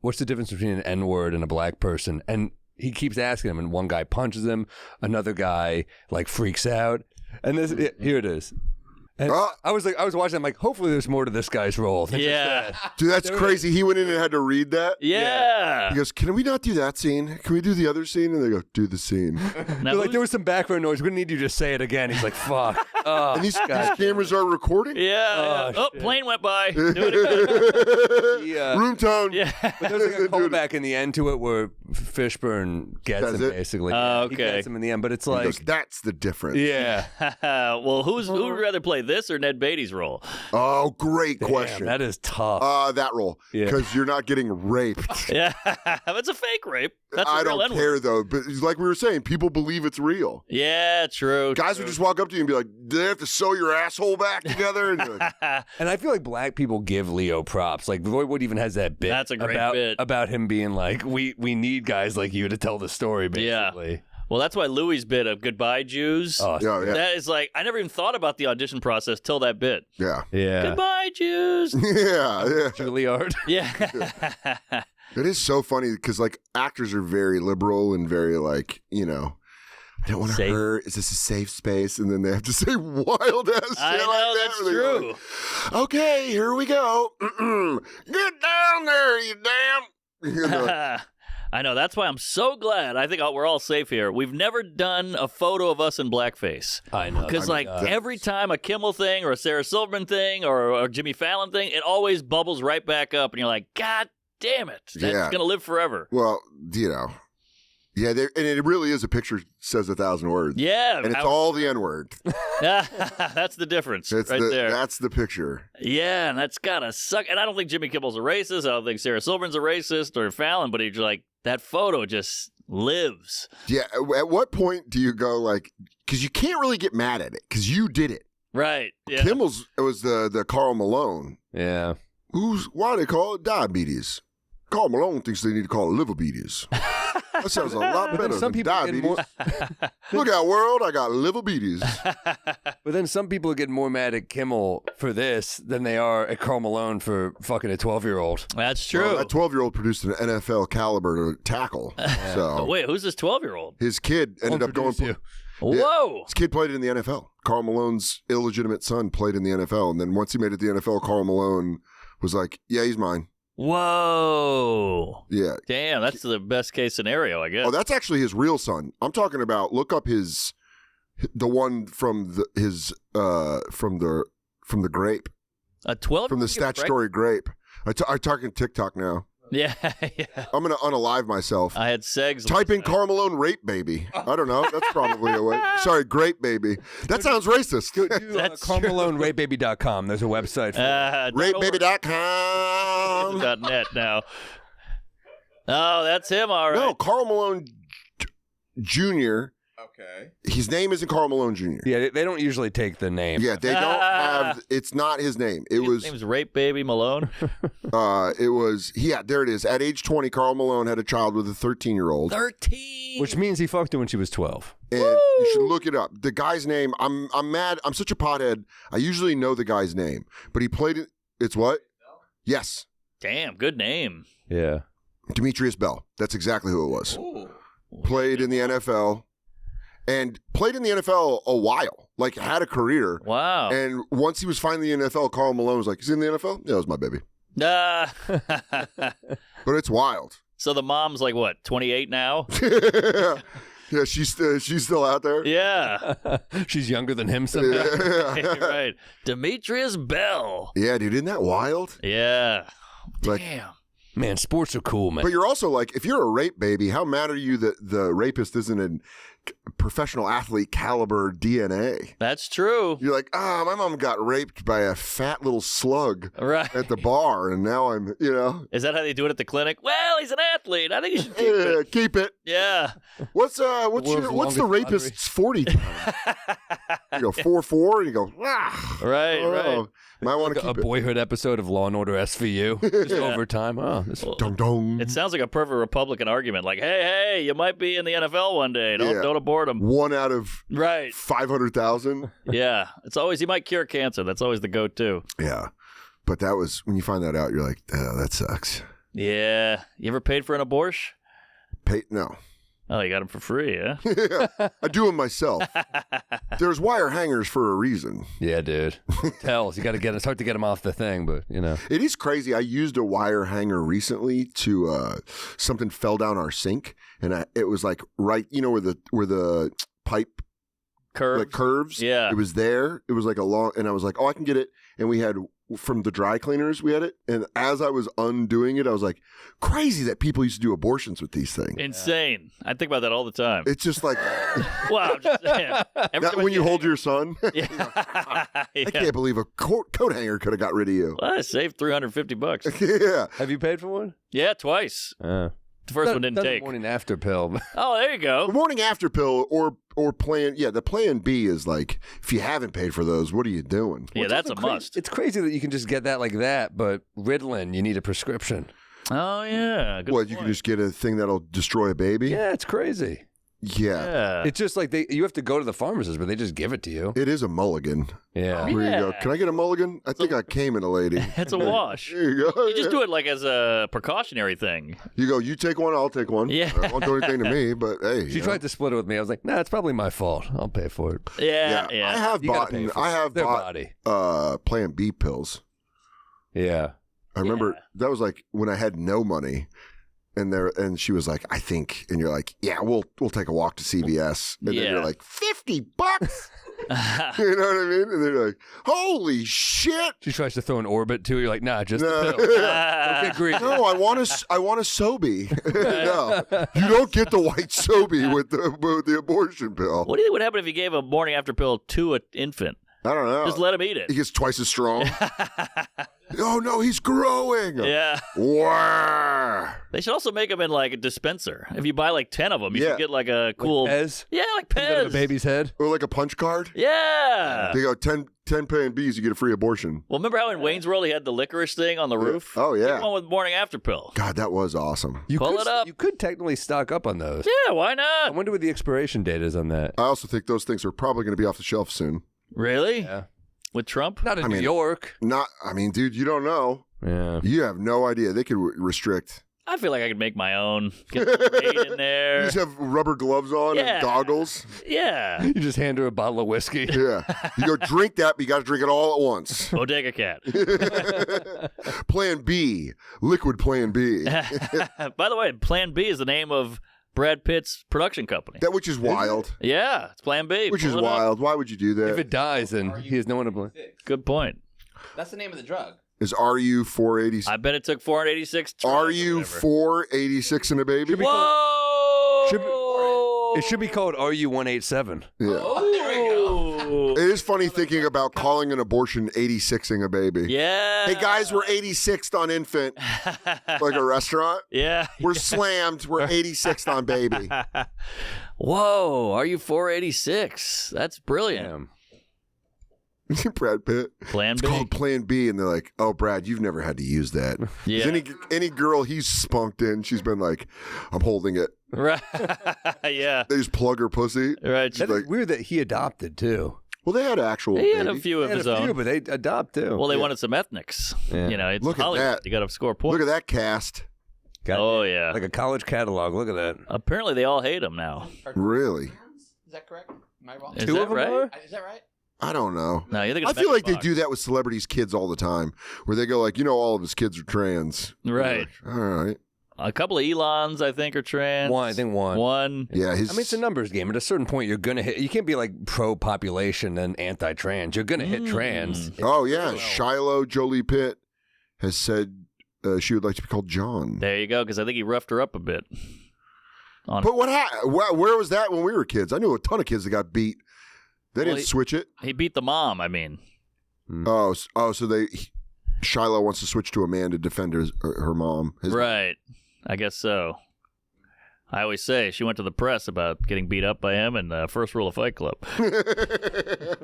what's the difference between an N-word and a black person? And he keeps asking him, and one guy punches him, another guy like freaks out, and here it is. And I was watching. I'm like, hopefully, there's more to this guy's role. Yeah, dude, that's crazy. He went in and had to read that. Yeah. He goes, "Can we not do that scene? Can we do the other scene?" And they go, "Do the scene." They're like, there was some background noise. We're gonna need you to say it again. He's like, "Fuck." And these cameras are recording. Yeah. Plane went by. Do it again. Room tone. Yeah. But there's like a callback in the end to it where Fishburne gets him, basically. Okay. He gets him in the end, but it's He like... goes, that's the difference. Yeah. Well, who would rather play this or Ned Beatty's role? Oh, great question. That is tough. That role. Because you're not getting raped. Yeah, it's a fake rape. That's I a real don't N-word. care, though. But like we were saying, people believe it's real. Yeah, true. Guys would just walk up to you and be like, do they have to sew your asshole back together? And you're like, and I feel like black people give Leo props. Like, Roy Wood even has that bit. That's a great bit. About him being like, we need guys like you to tell the story, basically. Yeah. Well, that's why Louis' bit of Goodbye Jews. yeah. That is like, I never even thought about the audition process till that bit. Yeah. Goodbye, Jews. Yeah. Juilliard. Yeah. It is so funny because, like, actors are very liberal and very, like, I don't want to hurt. Is this a safe space? And then they have to say wild ass shit I know, like that. that's true. Like, okay, here we go. Get down there, you damn. I know. That's why I'm so glad. I think we're all safe here. We've never done a photo of us in blackface. I know. Because, every time a Kimmel thing or a Sarah Silverman thing or a Jimmy Fallon thing, it always bubbles right back up. And you're like, God damn it. That's going to live forever. Well, yeah, and it really is a picture says 1,000 words. Yeah. And it's all the N-word. That's the difference there. That's the picture. Yeah, and that's got to suck. And I don't think Jimmy Kimmel's a racist. I don't think Sarah Silverman's a racist or Fallon, but he's like, that photo just lives. Yeah, at what point do you go like, because you can't really get mad at it because you did it. Right. Yeah. Kimmel's, it was the Karl Malone. Yeah. Why do they call it diabetes? Karl Malone thinks they need to call it liverbetes. That sounds a lot better some than people diabetes. Look out, world, I got liverbetes. But then some people get more mad at Kimmel for this than they are at Karl Malone for fucking a 12-year-old. That's true. Well, that 12-year-old produced an NFL caliber tackle. So wait, who's this 12-year-old? His kid ended up going. Whoa! His kid played in the NFL. Karl Malone's illegitimate son played in the NFL, and then once he made it to the NFL, Karl Malone was like, "Yeah, he's mine." Whoa. Yeah. Damn, that's the best case scenario, I guess. Oh, that's actually his real son. I'm talking about. Look up the one from the grape. A 12 from the statutory grape. I'm talking TikTok now. Yeah. I'm gonna unalive myself. I had segs. Type in Karl Malone rape baby. I don't know. That's probably a way. Sorry, grape baby. That sounds racist. That's KarlMaloneRapeBaby.com. There's a website for rapebaby.com. .net now. Oh, that's him, all right. No, Karl Malone Jr. Okay. His name isn't Karl Malone Jr. Yeah, they don't usually take the name. Yeah, they don't have. It's not his name. His name's Rape Baby Malone. It was. Yeah, there it is. At age 20, Karl Malone had a child with a 13-year-old. 13. Which means he fucked her when she was 12. And you should look it up. The guy's name. I'm mad. I'm such a pothead. I usually know the guy's name, but he played it. It's what? Yes. Damn, good name. Yeah. Demetrius Bell. That's exactly who it was. Ooh. Played in the NFL. And played in the NFL a while, like had a career. Wow. And once he was finally in the NFL, Karl Malone was like, "He's in the NFL? Yeah, that was my baby." But it's wild. So the mom's like, what, 28 now? Yeah, she's still out there. Yeah. She's younger than him somehow. Right. Demetrius Bell. Yeah, dude, isn't that wild? Yeah. Like, damn. Man, sports are cool, man. But you're also like, if you're a rape baby, how mad are you that the rapist isn't a professional athlete caliber DNA? That's true. You're like, my mom got raped by a fat little slug at the bar, and now I'm, Is that how they do it at the clinic? Well, he's an athlete. I think you should keep it. Keep it. Yeah. What's the rapist's 40 time? You go 4-4, and you go, Right. Might want to keep a Boyhood episode of Law and Order SVU. Just overtime. Oh, dong dong. It sounds like a perfect Republican argument. Like, hey, you might be in the NFL one day. Don't abort him. 1 out of 500,000. Yeah, it's always, you might cure cancer. That's always the go-to. Yeah, but that was when you find that out, you're like, that sucks. Yeah, you ever paid for an abortion? No. Oh, you got them for free, huh? Yeah, I do them myself. There's wire hangers for a reason. Yeah, dude. Tells you got to it's hard to get them off the thing, but it is crazy. I used a wire hanger recently to something fell down our sink, and it was like right, where the pipe curves. Like curves. Yeah, it was there. It was like a long, and I was like, I can get it. And we had from the dry cleaners. We had it. And as I was undoing it, I was like, crazy that people used to do abortions with these things. Insane. I think about that all the time. It's just like, Wow. I'm just saying. not when you hold your son. Yeah. I can't believe a coat hanger could have got rid of you. Well, I saved $350. Yeah. Have you paid for one? Yeah, twice. The first one didn't take. Morning after pill. Oh, there you go. The morning after pill or plan. Yeah, the plan B is like, if you haven't paid for those, what are you doing? Yeah, that's a must. It's crazy that you can just get that like that, but Ritalin, you need a prescription. Oh, yeah. Good What, point. you can just get a thing that'll destroy a baby? Yeah, it's crazy. Yeah. It's just like you have to go to the pharmacist, but they just give it to you. It is a mulligan. Yeah. Where you go, can I get a mulligan? I think I came in a lady. It's a wash. There you go. You just do it like as a precautionary thing. You go, you take one, I'll take one. Yeah. It won't do anything to me, but hey. She tried to split it with me. I was like, nah, it's probably my fault. I'll pay for it. Yeah. I have You gotta bought pay for their body. Plan B pills. Yeah. I remember that was like when I had no money. And she was like, I think, and you're like, yeah, we'll take a walk to CVS. And then you're like, $50? You know what I mean? And they're like, holy shit. She tries to throw an Orbit too. You're like, nah, just the pill. Don't get greedy. No, I want a Sobe. No, you don't get the white Sobe with the abortion pill. What do you think would happen if you gave a morning after pill to an infant? I don't know. Just let him eat it. He gets twice as strong. Oh, no, he's growing. Yeah. Wow. They should also make them in like a dispenser. If you buy like 10 of them, you should get like a cool. Like Pez? Yeah, like Instead of Pez. a baby's head? Or like a punch card. Yeah. They go 10 Plan Bs, you get a free abortion. Well, remember how in Wayne's World he had the licorice thing on the roof? Oh, yeah. Get one with morning after pill. God, that was awesome. Pull it up. You could technically stock up on those. Yeah, why I not? wonder what the expiration date is on that. I also think those things are probably going to be off the shelf soon. Really? Yeah. With Trump? Not in New York. Dude, you don't know. Yeah. You have no idea. They could restrict. I feel like I could make my own. Get the weight in You there. just have rubber gloves on and goggles. Yeah. You just hand her a bottle of whiskey. Yeah. You go, drink that, but you got to drink it all at once. Bodega cat. Plan B. Liquid Plan B. By the way, Plan B is the name of Brad Pitt's production company. Which is wild. Yeah, it's Plan B. Which is wild. Why would you do that? If it dies, then he has no one to blame. Good point. That's the name of the drug. Is RU 486? I bet it took 486 tries. RU 486 in a baby? Whoa! It should be called RU187. Yeah. Oh, there we go. It is funny thinking about calling an abortion 86ing a baby. Yeah. Hey guys, we're 86th on infant. Like a restaurant. Yeah. We're slammed. We're 86th on baby. Whoa, are you 486? That's brilliant. Brad Pitt. Plan It's B. called Plan B, and they're like, "Oh, Brad, you've never had to use that." 'Cause Yeah. Any girl he's spunked in, she's been like, "I'm holding it." Right. Yeah. They just plug her pussy. Right. She's That's like, weird that he adopted too. well, they had actual. He had a baby. few of They had his a few, own. but they adopt too. Well, they wanted some ethnics. Yeah. You know, it's Look at Hollywood. that. You got to score points. Look at that cast. Oh, yeah. Like a college catalog. Look at that. Apparently, they all hate him now. Really? Is that correct? Am I wrong? Is Two that of them right? are? Is that right? I don't know. No, you think I it's feel like they Megan do that with celebrities' kids all the time, where they go like, all of his kids are trans. Right. Like, all right. A couple of Elons, I think, are trans. One, I think one. One. Yeah. I mean, it's a numbers game. At a certain point, you're gonna hit. You can't be like pro-population and anti-trans. You're gonna hit trans. Oh yeah, Shiloh Jolie Pitt has said she would like to be called John. There you go, because I think he roughed her up a bit. But what happened? Where was that when we were kids? I knew a ton of kids that got beat. They didn't switch it. He beat the mom, I mean. Oh, so Shiloh wants to switch to a man to defend her mom. Right. I guess so. I always say she went to the press about getting beat up by him and first rule of Fight Club.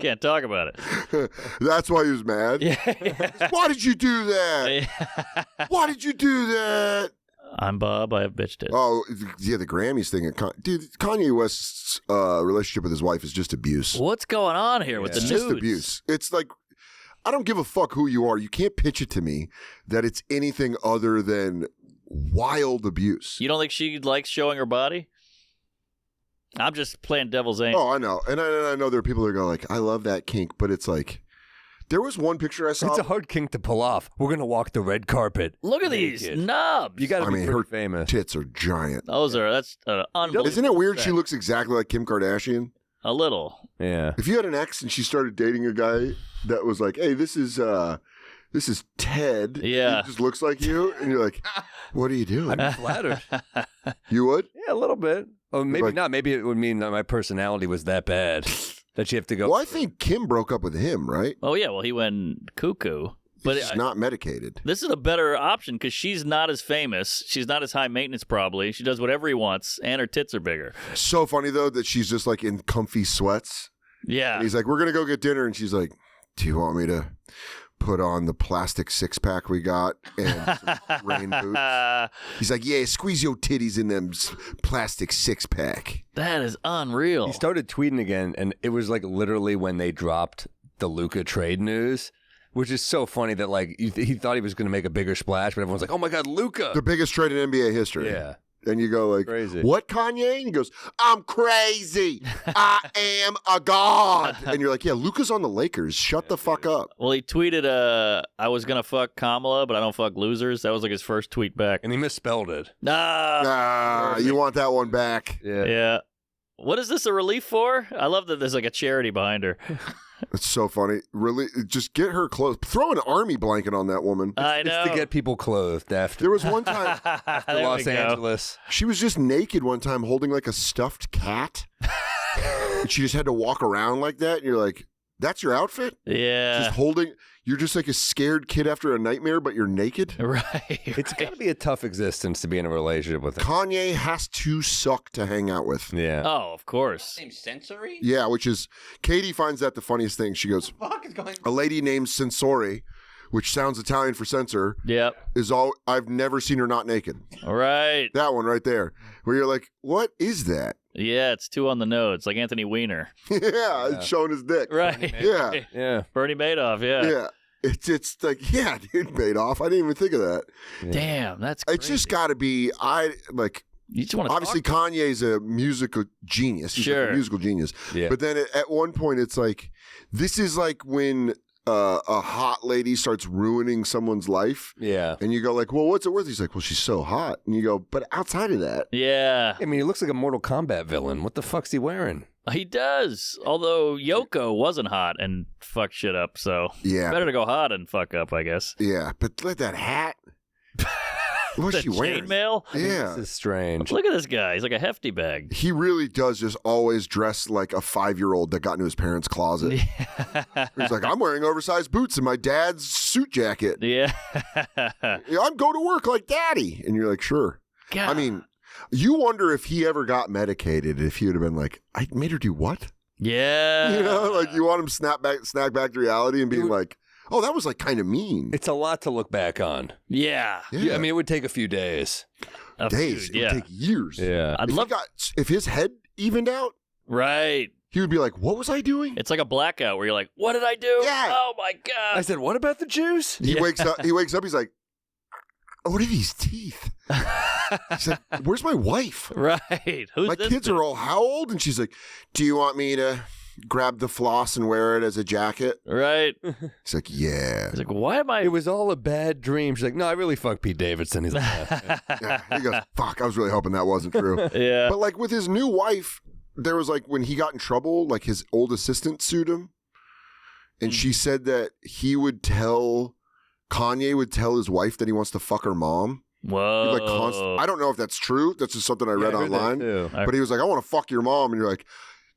Can't talk about it. That's why he was mad. Yeah. Why did you do that? Why did you do that? I'm Bob. I have bitched it. Oh, yeah, the Grammys thing. Dude, Kanye West's relationship with his wife is just abuse. What's going on here with the It's nudes? just abuse. It's like, I don't give a fuck who you are. You can't pitch it to me that it's anything other than wild abuse. You don't think she likes showing her body? I'm just playing devil's angel. Oh, I know. And I know there are people that go like, I love that kink, but it's like, there was one picture I saw. It's a hard kink to pull off. We're gonna walk the red carpet. Look at these knobs. You gotta be her pretty famous. Tits are giant. That's unbelievable. Isn't it weird she looks exactly like Kim Kardashian? A little. Yeah. If you had an ex and she started dating a guy that was like, hey, this is this is Ted. Yeah. He just looks like you. And you're like, what are you doing? I'd be flattered. You would? Yeah, a little bit. Oh, maybe Like- not. Maybe it would mean that my personality was that bad that you have to go. Well, I think Kim broke up with him, right? Oh, yeah. Well, he went cuckoo. But He's not medicated. this is a better option because she's not as famous. She's not as high maintenance, probably. She does whatever he wants, and her tits are bigger. So funny, though, that she's just like in comfy sweats. Yeah. And he's like, we're going to go get dinner. And she's like, do you want me to put on the plastic 6-pack we got and some rain boots? He's like, yeah, squeeze your titties in them plastic 6-pack. That is unreal. He started tweeting again, and it was like literally when they dropped the Luka trade news, which is so funny that like he thought he was going to make a bigger splash, but everyone's like, "Oh my God, Luka!" The biggest trade in NBA history. Yeah. And you go like, Crazy. what, Kanye? And he goes, I'm crazy. I am a god. And you're like, yeah, Luka's on the Lakers. Shut the fuck up. Well, he tweeted, I was going to fuck Kamala, but I don't fuck losers. That was like his first tweet back. And he misspelled it. Ah, you want that one back. Yeah. What is this a relief for? I love that there's like a charity behind her. It's so funny. Really, just get her clothes. Throw an army blanket on that woman. I know. It's to get people clothed after. There was one time after Los Angeles. she was just naked one time holding like a stuffed cat. And she just had to walk around like that. And you're like, that's your outfit? Yeah. Just holding, you're just like a scared kid after a nightmare, but you're naked? Right. It's got to be a tough existence to be in a relationship with him. Kanye has to suck to hang out with. Yeah. Oh, of course. Same sensory? Yeah, which is, Katie finds that the funniest thing. She goes, What the fuck is going a lady named Sensori, which sounds Italian for censor, Yep. is all, I've never seen her not naked. All right. That one right there, where you're like, what is that? Yeah, it's 2 on the nose, like Anthony Weiner. Yeah, it's showing his dick. Right. Yeah. Yeah. Bernie Madoff, yeah. Yeah. It's like, yeah, dude, Madoff. I didn't even think of that. Damn, that's crazy. It's just got to be, You just want to obviously Kanye's a musical genius. He's like Sure. a musical genius. Yeah. But then at one point, it's like, this is like when a hot lady starts ruining someone's life. Yeah. And you go like, well, what's it worth? He's like, well, she's so hot. And you go, but outside of that. Yeah. I mean, he looks like a Mortal Kombat villain. What the fuck's he wearing? He does. Although Yoko wasn't hot and fucked shit up, so Yeah. better to go hot and fuck up, I guess. Yeah. But look at that hat. What's The she wearing? chainmail? Yeah. This is strange. Look at this guy. He's like a hefty bag. He really does just always dress like a 5-year-old that got into his parents' closet. He's like, I'm wearing oversized boots and my dad's suit jacket. Yeah. Yeah, I'm going to work like daddy. And you're like, sure. God. I mean, you wonder if he ever got medicated, if he would have been like, I made her do what? Yeah. You know, like you want him snap back to reality and being like, oh, that was like kind of mean. It's a lot to look back on. Yeah. Yeah, I mean, it would take a few days. Days. Dude, It would take years. Yeah. I'd If, love. if his head evened out, Right. he would be like, what was I doing? It's like a blackout where you're like, what did I do? Yeah. Oh my God. I said, what about the juice? He Yeah. wakes up, he's like, oh, what are these teeth? He's like, where's my wife? Right. Who's My this kids bitch? are all how old? And she's like, do you want me to grab the floss and wear it as a jacket? Right. He's like, yeah. He's like, why am I? It was all a bad dream. She's like, no, I really fucked Pete Davidson. He's like, yeah. Yeah. He goes, fuck, I was really hoping that wasn't true. Yeah. But like with his new wife, there was like when he got in trouble, like his old assistant sued him. And she said that Kanye would tell his wife that he wants to fuck her mom. Whoa. Like I don't know if that's true. That's just something I read I heard that online. too. But he was like, I want to fuck your mom. And you're like,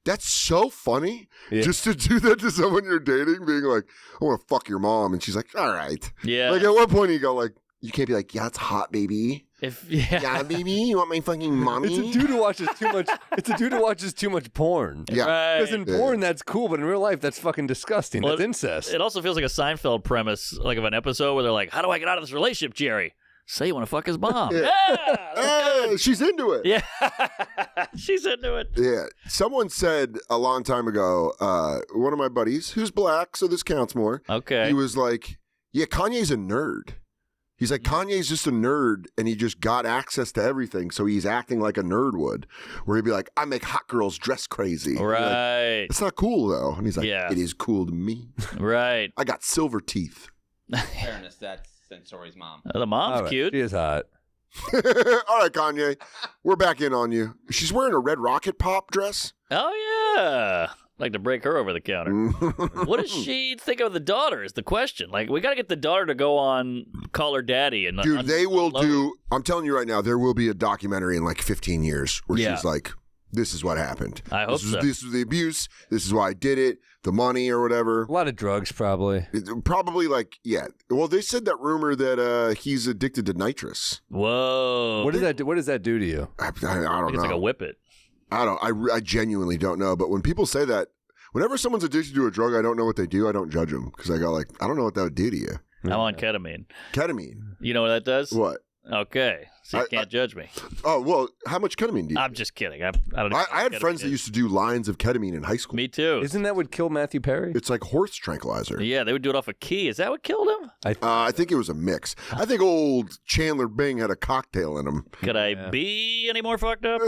that's so funny. Yeah. Just to do that to someone you're dating, being like, I want to fuck your mom. And she's like, all right. Yeah. Like at one point you go like, you can't be like, yeah, it's hot, baby. Yeah. Yeah, baby, you want my fucking mommy? It's a dude who watches too much. It's a dude who watches too much porn. Yeah. Right. Because in porn, that's cool, but in real life, that's fucking disgusting. Well, That's incest. It also feels like a Seinfeld premise, like of an episode where they're like, how do I get out of this relationship, Jerry? Say you want to fuck his mom. Yeah. Hey, she's into it. Yeah. She's into it. Yeah. Someone said a long time ago, one of my buddies, who's black, so this counts more. Okay. He was like, yeah, Kanye's a nerd. He's like, Kanye's just a nerd, and he just got access to everything, so he's acting like a nerd would, where he'd be like, I make hot girls dress crazy. And you're like, Right. it's not cool, though. And he's like, Yeah. it is cool to me. Right. I got silver teeth. fairness, that's Sensori's mom. The mom's All right, cute. She is hot. All right, Kanye, we're back in on you. She's wearing a red rocket pop dress. Oh, yeah. Like to break her over the counter. What does she think of the daughter is the question. Like, we got to get the daughter to go on Call Her Daddy. And dude, they will do, I'm telling you right now, there will be a documentary in like 15 years where she's like, this is what happened. I hope so. This was the abuse. This is why I did it. The money or whatever. A lot of drugs, probably. Probably like, yeah. Well, they said that rumor that he's addicted to nitrous. Whoa. What does that do to you? I don't know. It's like a whippet. I genuinely don't know. But when people say that, whenever someone's addicted to a drug, I don't know what they do. I don't judge them because I go like, I don't know what that would do to you. I'm on ketamine. Ketamine. You know what that does? What? Okay. So you can't judge me. Oh, well, how much ketamine do you I'm just kidding. I don't know. I had friends that used to do lines of ketamine in high school. Me too. Isn't that what killed Matthew Perry? It's like horse tranquilizer. Yeah, they would do it off a key. Is that what killed him? I think it was a mix. I think old Chandler Bing had a cocktail in him. Could I be any more fucked up?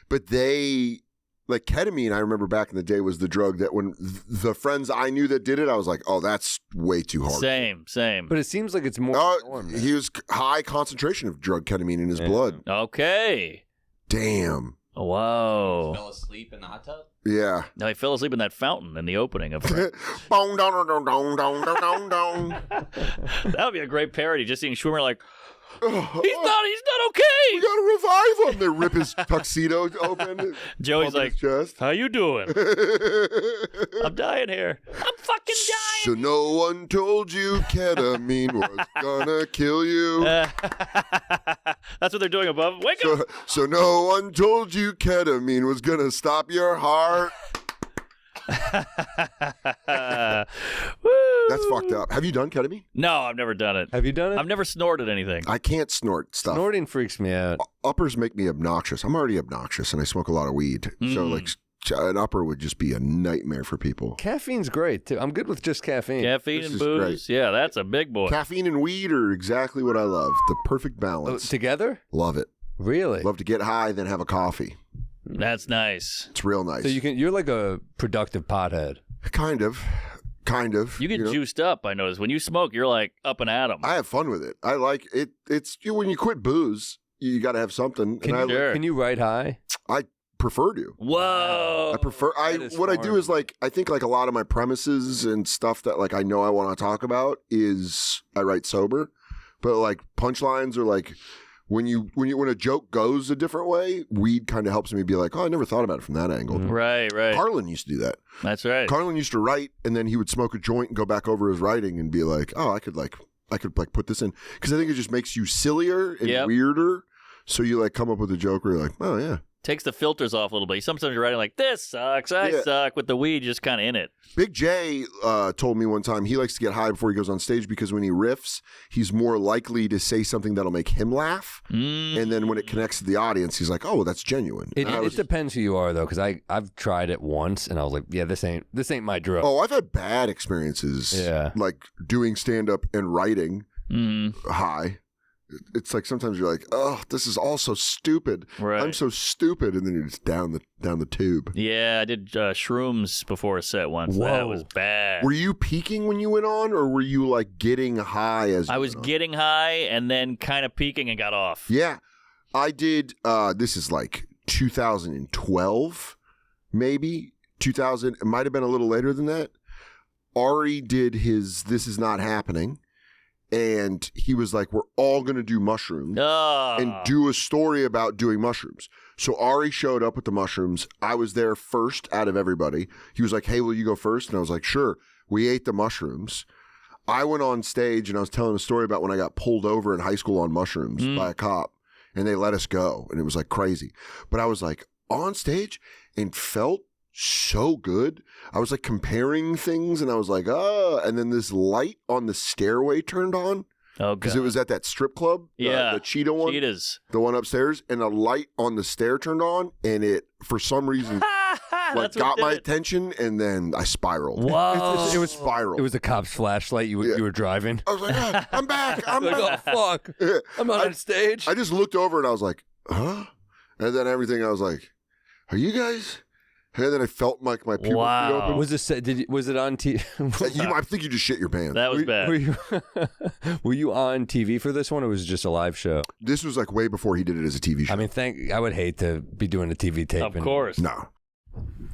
But they, like ketamine, I remember back in the day was the drug that when the friends I knew that did it, I was like, oh, that's way too hard. Same. But it seems like it's more. He was high concentration of drug ketamine in his blood. Okay. Damn. Whoa. Fell asleep in the hot tub? Yeah. No, he fell asleep in that fountain in the opening of That would be a great parody, just seeing Schwimmer like, he's not okay. We gotta revive him. They rip his tuxedo open. Joey's like, how you doing? I'm dying here. I'm fucking dying. So no one told you ketamine was gonna kill you. That's what they're doing above. Wake up. So no one told you ketamine was gonna stop your heart. That's fucked up. Have you done ketamine? No, I've never done it. Have you done it? I've never snorted anything. I can't snort stuff. Snorting freaks me out. Uppers make me obnoxious. I'm already obnoxious, and I smoke a lot of weed. So like an upper would just be a nightmare for people. Caffeine's great too. I'm good with just caffeine. Caffeine and booze. Great. Yeah, that's a big boy. Caffeine and weed are exactly what I love. The perfect balance. Together? Love it. Really? Love to get high, then have a coffee. That's nice. It's real nice. So you're like a productive pothead. Kind of. You get juiced up, I notice. When you smoke, you're like up and at 'em. I have fun with it. I like it. It's when you quit booze, you got to have something. Can you ride high? I prefer to. Whoa. What I do is like, I think like a lot of my premises and stuff that like I know I want to talk about is I write sober, but like punchlines are like, when a joke goes a different way, weed kind of helps me be like, oh, I never thought about it from that angle. Right. Carlin used to do that. That's right. Carlin used to write, and then he would smoke a joint and go back over his writing and be like, oh, I could put this in, because I think it just makes you sillier and weirder. So you like come up with a joke where you're like, oh yeah. Takes the filters off a little bit. Sometimes you're writing like, this sucks, I suck, with the weed just kind of in it. Big J told me one time he likes to get high before he goes on stage because when he riffs, he's more likely to say something that'll make him laugh. And then when it connects to the audience, he's like, oh, well, that's genuine. It depends who you are, though, because I've tried it once, and I was like, yeah, this ain't my drug. Oh, I've had bad experiences. Yeah. Like doing stand-up and writing high. It's like sometimes you're like, oh, this is all so stupid. Right. I'm so stupid, and then you're just down the tube. Yeah, I did shrooms before a set once. Whoa. That was bad. Were you peaking when you went on, or were you like getting high as? I was getting high and then kind of peaking and got off. Yeah, I did. This is like 2012, maybe 2000. It might have been a little later than that. Ari did his "This Is Not Happening." And he was like, we're all going to do mushrooms and do a story about doing mushrooms. So Ari showed up with the mushrooms. I was there first out of everybody. He was like, hey, will you go first? And I was like, sure. We ate the mushrooms. I went on stage and I was telling a story about when I got pulled over in high school on mushrooms by a cop, and they let us go. And it was like crazy. But I was like on stage and felt so good. I was like comparing things, and I was like, oh, and then this light on the stairway turned on. Oh, because it was at that strip club, the Cheetah one, the one upstairs, and a light on the stair turned on, and it for some reason like got my attention, and then I spiraled. Whoa! It was spiral. It was a cop's flashlight. You were driving. I was like, ah, I'm back. I'm like, back. Oh fuck! I'm not on stage. I just looked over and I was like, huh? And then everything, I was like, are you guys? And then I felt like my pupils open. Was it on TV? I think you just shit your pants. That was bad. Were you on TV for this one, or was it just a live show? This was like way before he did it as a TV show. I mean, I would hate to be doing a TV tape. Of course. No.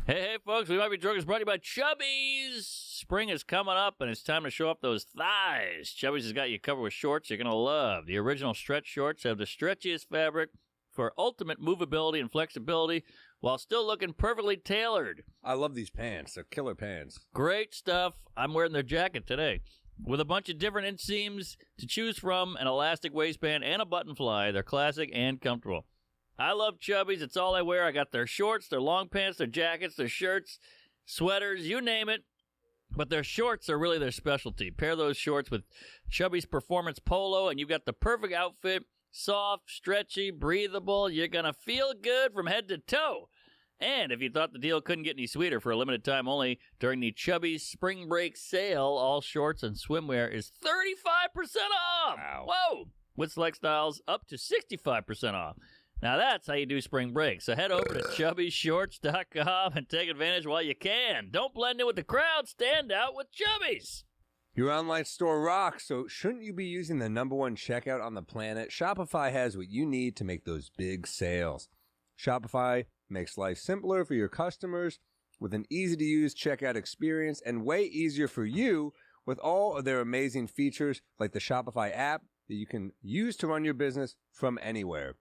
Hey, folks, we might be drunk is brought to you by Chubbies. Spring is coming up, and it's time to show off those thighs. Chubbies has got you covered with shorts you're going to love. The original stretch shorts have the stretchiest fabric for ultimate movability and flexibility while still looking perfectly tailored. I love these pants. They're killer pants. Great stuff. I'm wearing their jacket today. With a bunch of different inseams to choose from, an elastic waistband, and a button fly, they're classic and comfortable. I love Chubbies. It's all I wear. I got their shorts, their long pants, their jackets, their shirts, sweaters, you name it. But their shorts are really their specialty. Pair those shorts with Chubbies Performance Polo, and you've got the perfect outfit. Soft, stretchy, breathable. You're going to feel good from head to toe. And if you thought the deal couldn't get any sweeter, for a limited time only, during the Chubbies Spring Break Sale, all shorts and swimwear is 35% off. Wow. Whoa! With select styles, up to 65% off. Now that's how you do spring break. So head over to chubbiesshorts.com and take advantage while you can. Don't blend in with the crowd. Stand out with Chubbies. Your online store rocks, so shouldn't you be using the #1 checkout on the planet? Shopify has what you need to make those big sales. Shopify makes life simpler for your customers with an easy-to-use checkout experience and way easier for you with all of their amazing features like the Shopify app that you can use to run your business from anywhere.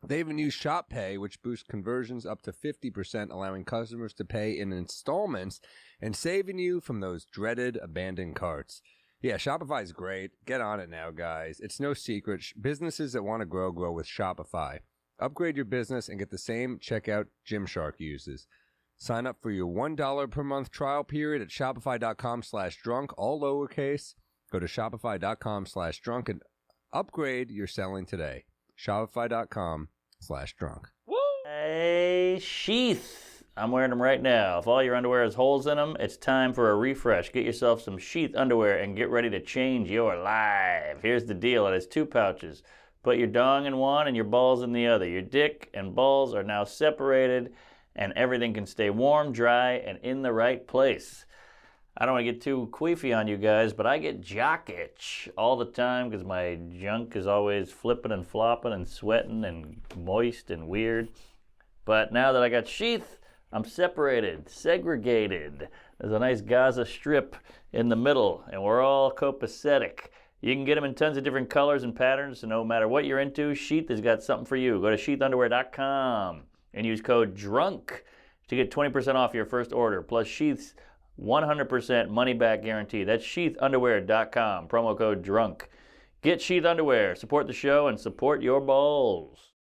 They even use Shop Pay, which boosts conversions up to 50%, allowing customers to pay in installments and saving you from those dreaded abandoned carts. Yeah, Shopify is great. Get on it now, guys. It's no secret. Businesses that want to grow with Shopify. Upgrade your business and get the same checkout Gymshark uses. Sign up for your $1 per month trial period at shopify.com/drunk, all lowercase. Go to shopify.com/drunk and upgrade your selling today. Shopify.com/drunk. Woo! Hey, sheath. I'm wearing them right now. If all your underwear has holes in them, it's time for a refresh. Get yourself some sheath underwear and get ready to change your life. Here's the deal. It has 2 pouches. Put your dong in one and your balls in the other. Your dick and balls are now separated, and everything can stay warm, dry, and in the right place. I don't want to get too queefy on you guys, but I get jock itch all the time because my junk is always flipping and flopping and sweating and moist and weird. But now that I got sheath, I'm separated, segregated. There's a nice Gaza strip in the middle, and we're all copacetic. You can get them in tons of different colors and patterns, so no matter what you're into, Sheath has got something for you. Go to sheathunderwear.com and use code DRUNK to get 20% off your first order, plus Sheath's 100% money-back guarantee. That's sheathunderwear.com, promo code DRUNK. Get Sheath Underwear, support the show, and support your balls.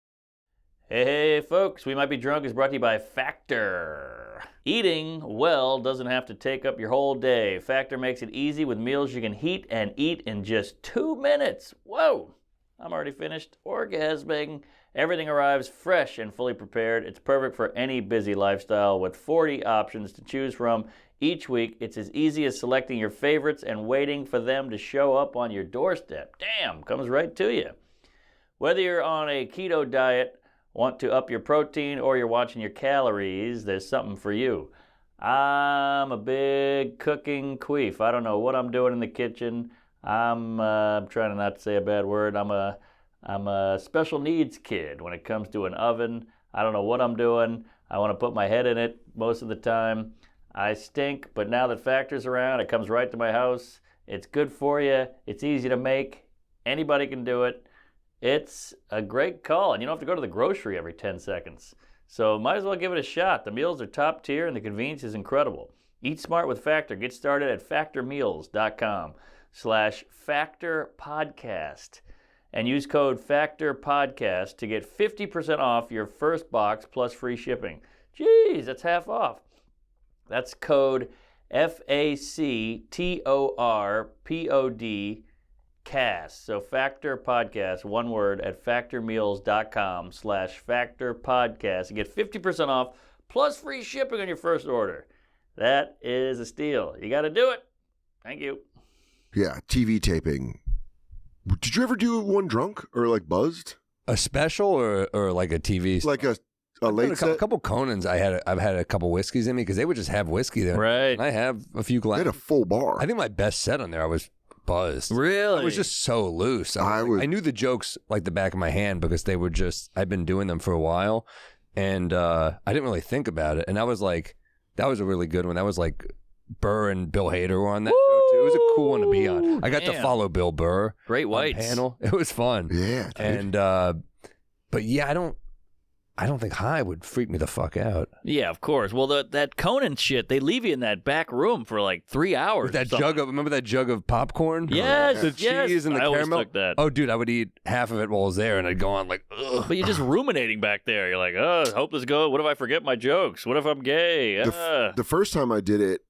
Hey, folks, We Might Be Drunk is brought to you by Factor. Eating well doesn't have to take up your whole day. Factor makes it easy with meals you can heat and eat in just 2 minutes. Whoa, I'm already finished orgasming. Everything arrives fresh and fully prepared. It's perfect for any busy lifestyle with 40 options to choose from each week. It's as easy as selecting your favorites and waiting for them to show up on your doorstep. Damn, comes right to you. Whether you're on a keto diet, want to up your protein, or you're watching your calories, there's something for you. I'm a big cooking queef. I don't know what I'm doing in the kitchen. I'm trying not to say a bad word. I'm a special needs kid when it comes to an oven. I don't know what I'm doing. I want to put my head in it most of the time. I stink, but now that Factor's around, it comes right to my house. It's good for you. It's easy to make. Anybody can do it. It's a great call, and you don't have to go to the grocery every 10 seconds. So might as well give it a shot. The meals are top tier, and the convenience is incredible. Eat smart with Factor. Get started at factormeals.com/factorpodcast and use code FACTORPODCAST to get 50% off your first box plus free shipping. Jeez, that's half off. That's code FACTORPOD cast. So Factor Podcast, one word, at factormeals.com/factorpodcast and get 50% off plus free shipping on your first order. That is a steal. You got to do it. Thank you. Yeah, TV taping. Did you ever do one drunk or like buzzed? A special or like a TV? Like a late set? A couple Conans. I've had a couple whiskeys in me because they would just have whiskey there. Right. And I have a few glasses. They had a full bar. I think my best set on there, I was buzzed. Really? I was just so loose. I knew the jokes like the back of my hand because they were just, I've been doing them for a while. and I didn't really think about it. And I was like, that was a really good one. That was like Burr and Bill Hader were on that show too. It was a cool one to be on. I got to follow Bill Burr. Great whites panel. It was fun. Yeah, dude. And but yeah, I don't think high would freak me the fuck out. Yeah, of course. Well, that Conan shit, they leave you in that back room for like 3 hours. With that jug of, remember that jug of popcorn? Yes, the cheese and the I caramel. always took that. Oh, dude, I would eat half of it while I was there, and I'd go on like, ugh. But you're just ruminating back there. You're like, oh, hope this goes. What if I forget my jokes? What if I'm gay? The first time I did it,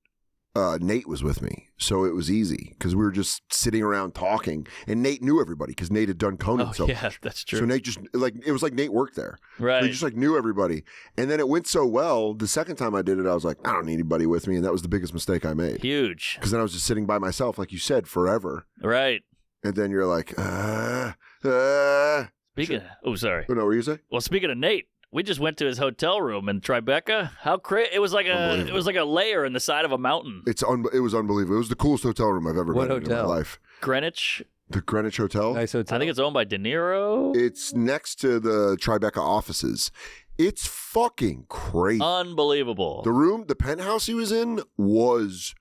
Nate was with me, so it was easy because we were just sitting around talking, and Nate knew everybody because Nate had done Conan. Yeah, that's true. So Nate just it was like Nate worked there, right? So he just like knew everybody, and then it went so well. The second time I did it, I was like, I don't need anybody with me, and that was the biggest mistake I made. Huge. Because then I was just sitting by myself, like you said, forever. Right. And then you're like, Speaking. Oh, sorry. Oh, no, what were you say? Well, speaking of Nate. We just went to his hotel room in Tribeca. How crazy! It was like a layer in the side of a mountain. It was unbelievable. It was the coolest hotel room I've ever been in my life. Greenwich. The Greenwich Hotel. Nice hotel. I think it's owned by De Niro. It's next to the Tribeca offices. It's fucking crazy. Unbelievable. The penthouse he was in was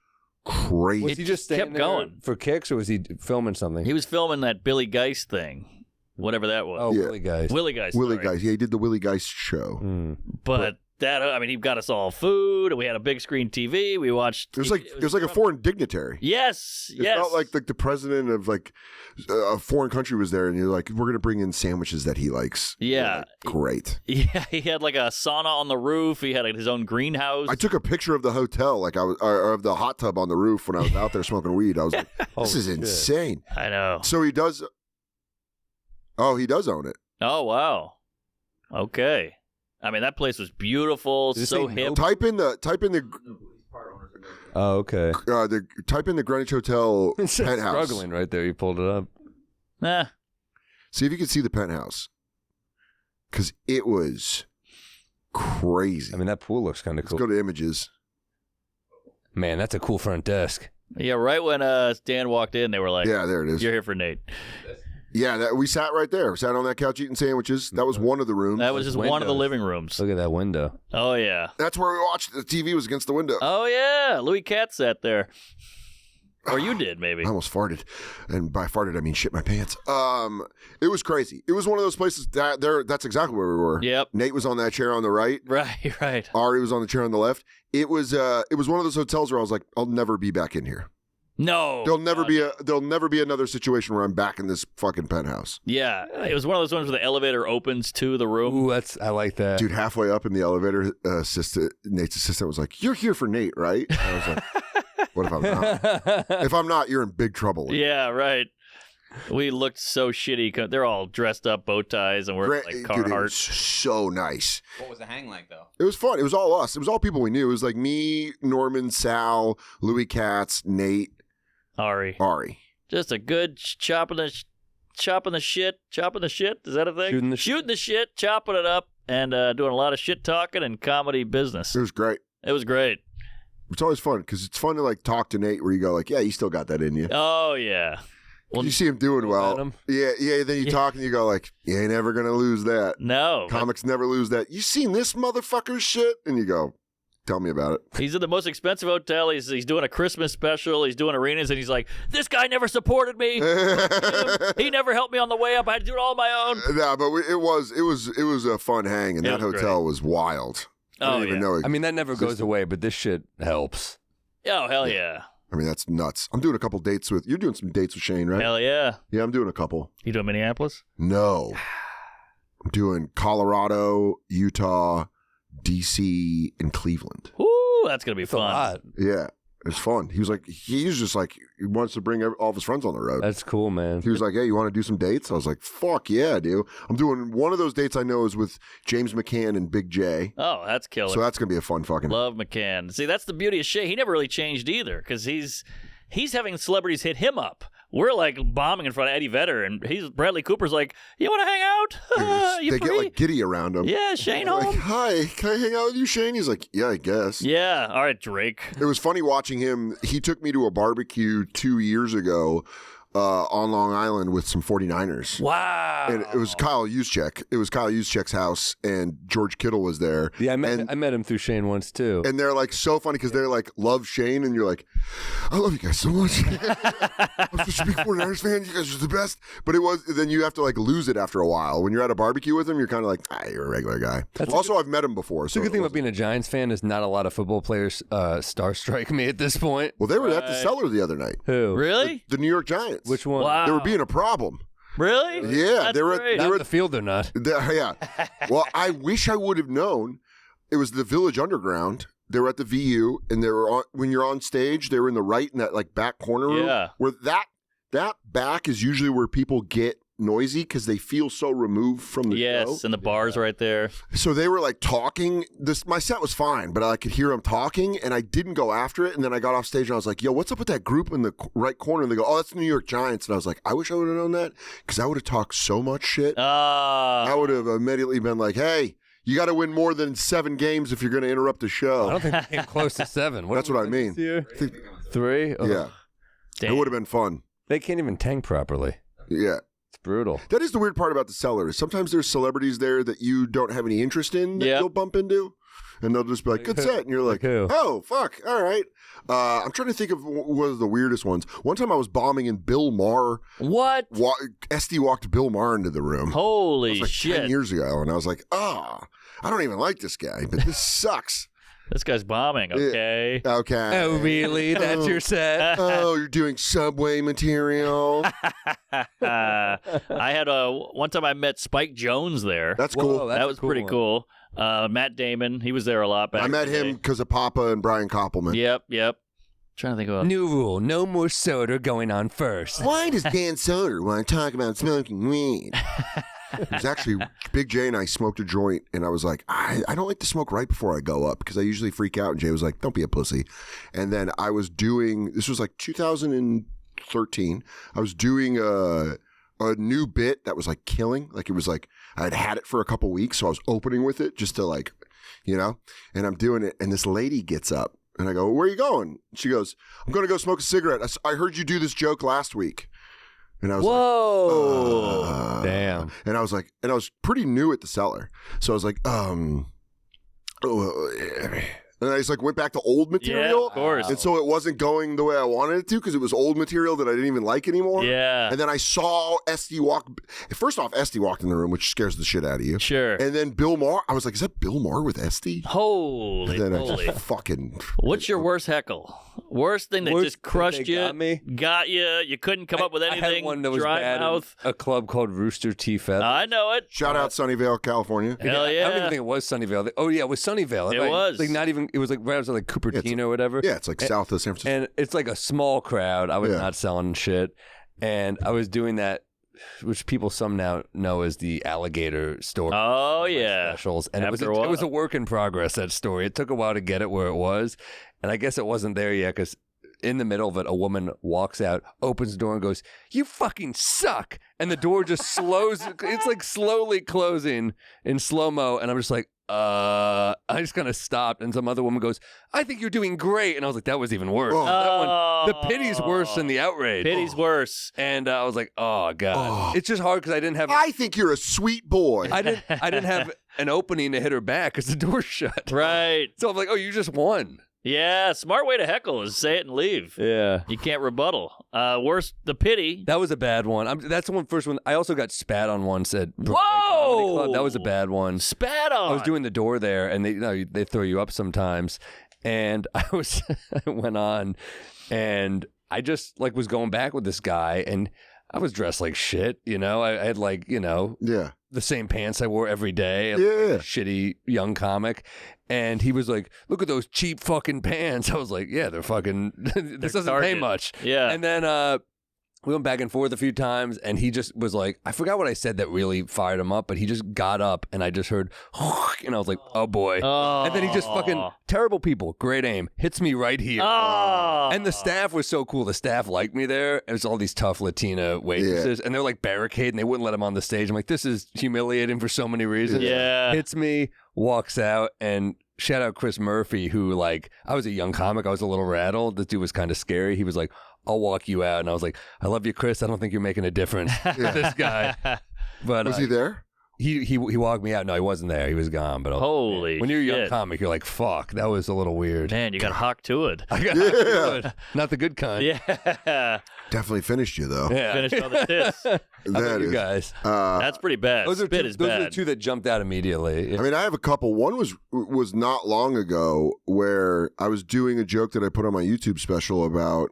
crazy. Was he just staying there for kicks, or was he filming something? He was filming that Billy Geist thing. Whatever that was. Oh, yeah. Willie Geist. Willie Geist. Yeah, he did the Willie Geist show. But that, I mean, he got us all food. We had a big screen TV. We watched. It was like a foreign dignitary. Yes, it felt like the president of like a foreign country was there, and you're like, we're gonna bring in sandwiches that he likes. Yeah, like, great. Yeah, he had like a sauna on the roof. He had his own greenhouse. I took a picture of the hotel, like of the hot tub on the roof when I was out there smoking weed. I was like, this is insane. I know. So he does. Oh, he does own it. Oh, wow. Okay. I mean, that place was beautiful, so hip. Type in the. Oh, okay. Type in the Greenwich Hotel penthouse. Struggling right there. You pulled it up. Nah. See if you can see the penthouse, because it was crazy. I mean, that pool looks kind of cool. Let's go to images. Man, that's a cool front desk. Yeah, right when Dan walked in, they were like, "Yeah, there it is. You're here for Nate." Yeah, we sat right there. We sat on that couch eating sandwiches. That was one of the rooms. That was just one of the living rooms. Look at that window. Oh, yeah. That's where we watched. The TV was against the window. Oh, yeah. Louis Katz sat there. Or you did, maybe. I almost farted. And by farted, I mean shit my pants. It was crazy. It was one of those places that's exactly where we were. Yep. Nate was on that chair on the right. Right. Ari was on the chair on the left. It was one of those hotels where I was like, I'll never be back in here. No. There'll never be another situation where I'm back in this fucking penthouse. Yeah. It was one of those ones where the elevator opens to the room. Ooh, I like that. Dude, halfway up in the elevator, Nate's assistant was like, "You're here for Nate, right?" And I was like, "What if I'm not? If I'm not, you're in big trouble." Yeah, right. We looked so shitty. They're all dressed up, bow ties, and we're like Carhartt. Dude, it was so nice. What was the hang like, though? It was fun. It was all us. It was all people we knew. It was like me, Norman, Sal, Louis Katz, Nate, Ari. Just a good chopping the shit. Is that a thing? Shooting the shit, chopping it up, and doing a lot of shit talking and comedy business. It was great. It's always fun because it's fun to like talk to Nate where you go like, yeah, you still got that in you. Oh yeah. Well, you see him doing well. Yeah. Then you talk and you go like, you ain't ever gonna lose that. No. Comics never lose that. You seen this motherfucker's shit? And you go, tell me about it. He's in the most expensive hotel. He's doing a Christmas special. He's doing arenas, and he's like, this guy never supported me. He never helped me on the way up. I had to do it all on my own. No, but it was a fun hang, and that hotel was wild. I didn't even know. I mean, that never goes away, but this shit helps. Oh, hell yeah. I mean, that's nuts. I'm doing a couple dates you're doing some dates with Shane, right? Hell yeah. Yeah, I'm doing a couple. You doing Minneapolis? No. I'm doing Colorado, Utah, DC, and Cleveland. Ooh, that's going to be fun. Yeah, it's fun. He's just like, he wants to bring all of his friends on the road. That's cool, man. He was like, hey, you want to do some dates? I was like, fuck yeah, dude. I'm doing one of those dates I know is with James McCann and Big J. Oh, that's killer. So that's going to be a fun fucking. Love McCann. See, that's the beauty of Shay. He never really changed either because he's having celebrities hit him up. We're like bombing in front of Eddie Vedder, and Bradley Cooper's like, "You want to hang out? They get like giddy around him. Yeah, Shane home. Like, hi, can I hang out with you, Shane? He's like, yeah, I guess. Yeah, all right, Drake. It was funny watching him. He took me to a barbecue 2 years ago on Long Island with some 49ers. Wow. And it was Kyle Juszczyk. It was Kyle Juszczyk's house, and George Kittle was there. Yeah, I met him through Shane once, too. And they're like so funny because they're like, love Shane, and you're like, I love you guys so much. I'm such a big 49ers fan. You guys are the best. But then you have to like lose it after a while. When you're at a barbecue with him, you're kind of like, you're a regular guy. Also, I've met him before. The good thing about being a Giants fan is not a lot of football players starstrike me at this point. Well, they were at the Cellar the other night. Who? Really? The New York Giants. Which one? Wow. They were being a problem. Really? Yeah, That's they were. great. Not in the field, they're not. Yeah. Well, I wish I would have known. It was the Village Underground. They were at the VU, and they were when you're on stage, they were in the right in that like back corner room. Yeah. Where that back is usually where people get noisy because they feel so removed from the show. Yes, and the bar's right there. So they were like talking. My set was fine, but I could hear them talking, and I didn't go after it. And then I got off stage, and I was like, "Yo, what's up with that group in the right corner?" And they go, "Oh, that's the New York Giants." And I was like, "I wish I would have known that because I would have talked so much shit. I would have immediately been like, hey." You got to win more than 7 games if you're going to interrupt the show. I don't think they came close to 7. That's what I mean. 3? Oh. Yeah. Damn. It would have been fun. They can't even tank properly. Yeah. It's brutal. That is the weird part about the Cellar. Sometimes there's celebrities there that you don't have any interest in that you'll bump into. And they'll just be like, good set. And you're like, oh, fuck. All right. I'm trying to think of one of the weirdest ones. One time I was bombing and Bill Maher. What? Esty walked Bill Maher into the room. Holy like shit. 10 years ago. And I was like, I don't even like this guy, but this sucks. This guy's bombing, okay? Okay. Oh, really? That's your set? Oh, you're doing Subway material. I had one time I met Spike Jones there. That's cool. That was pretty cool. Matt Damon, he was there a lot back. I met him because of Papa and Brian Koppelman. Yep. Trying to think about new rule: no more Soder going on first. Why does Dan Soder want to talk about smoking weed? It was actually Big J and I smoked a joint, and I was like, I don't like to smoke right before I go up because I usually freak out. And Jay was like, don't be a pussy. And then I was doing, this was like 2013. I was doing a new bit that was like killing. Like it was like I'd had it for a couple weeks, so I was opening with it just to like, and I'm doing it, and this lady gets up, and I go, where are you going? She goes, I'm going to go smoke a cigarette. I heard you do this joke last week. And I was whoa, damn. And I was like, and I was pretty new at the Cellar. So I was like, and I just like went back to old material. Yeah, of course. And so it wasn't going the way I wanted it to because it was old material that I didn't even like anymore. Yeah. And then I saw Esty walk. First off, Esty walked in the room, which scares the shit out of you. Sure. And then Bill Maher. I was like, is that Bill Maher with Esty? Holy And then moly. I just fucking. What's your worst heckle? Worst thing that just crushed you? Got you. You couldn't come up with anything. I had one that was dry bad. mouth. A club called Rooster Tea Feathers. I know it. Shout out Sunnyvale, California. Hell yeah. I don't even think it was Sunnyvale. Oh yeah, it was Sunnyvale. It right? was. Like not even. It was like right outside like Cupertino or whatever. Yeah, it's like south of San Francisco. And it's like a small crowd. I was not selling shit, and I was doing that, which people some now know as the alligator story. Oh yeah, specials, and it After was a work in progress. That story. It took a while to get it where it was, and I guess it wasn't there yet because in the middle of it, a woman walks out, opens the door, and goes, "You fucking suck!" And the door just slows. It's like slowly closing in slow mo, and I'm just like, I just kind of stopped, and some other woman goes, "I think you're doing great," and I was like, "That was even worse." Oh. That one, the pity's worse than the outrage. Pity's worse. And I was like, "Oh god," it's just hard because I didn't have. I think you're a sweet boy. I didn't have an opening to hit her back because the door's shut. Right. So I'm like, "Oh, you just won." Yeah, smart way to heckle is say it and leave. Yeah. You can't rebuttal. Worse, the pity. That was a bad one. That's the first one. I also got spat on once at Whoa! Comedy Club. That was a bad one. Spat on. I was doing the door there, and they throw you up sometimes. And I went on, and I just like was going back with this guy, and I was dressed like shit. I had like the same pants I wore every day. Like a shitty young comic. And he was like, "Look at those cheap fucking pants." I was like, "Yeah, they're fucking. This doesn't pay much." Yeah. And then we went back and forth a few times, and he just was like, I forgot what I said that really fired him up, but he just got up, and I just heard, and I was like, "Oh boy!" Oh. And then he just fucking terrible people, great aim, hits me right here. Oh. And the staff was so cool. The staff liked me there. It was all these tough Latina waitresses, and they're like barricading. They wouldn't let him on the stage. I'm like, this is humiliating for so many reasons. Yeah. Hits me, walks out, and shout out Chris Murphy, who like, I was a young comic. I was a little rattled. This dude was kind of scary. He was like, I'll walk you out. And I was like, I love you, Chris. I don't think you're making a difference with this guy. But was he there? He walked me out. No, he wasn't there. He was gone. But holy when you're a young shit. comic, you're like, fuck, that was a little weird. Man, you got hocked to it. I got hocked to it. Not the good kind. Yeah. Definitely finished you though. Yeah. Finished on the tits. How about you guys? That's pretty bad. Those are Spit two, is those bad. are the two that jumped out immediately. I mean, I have a couple. One was not long ago where I was doing a joke that I put on my YouTube special about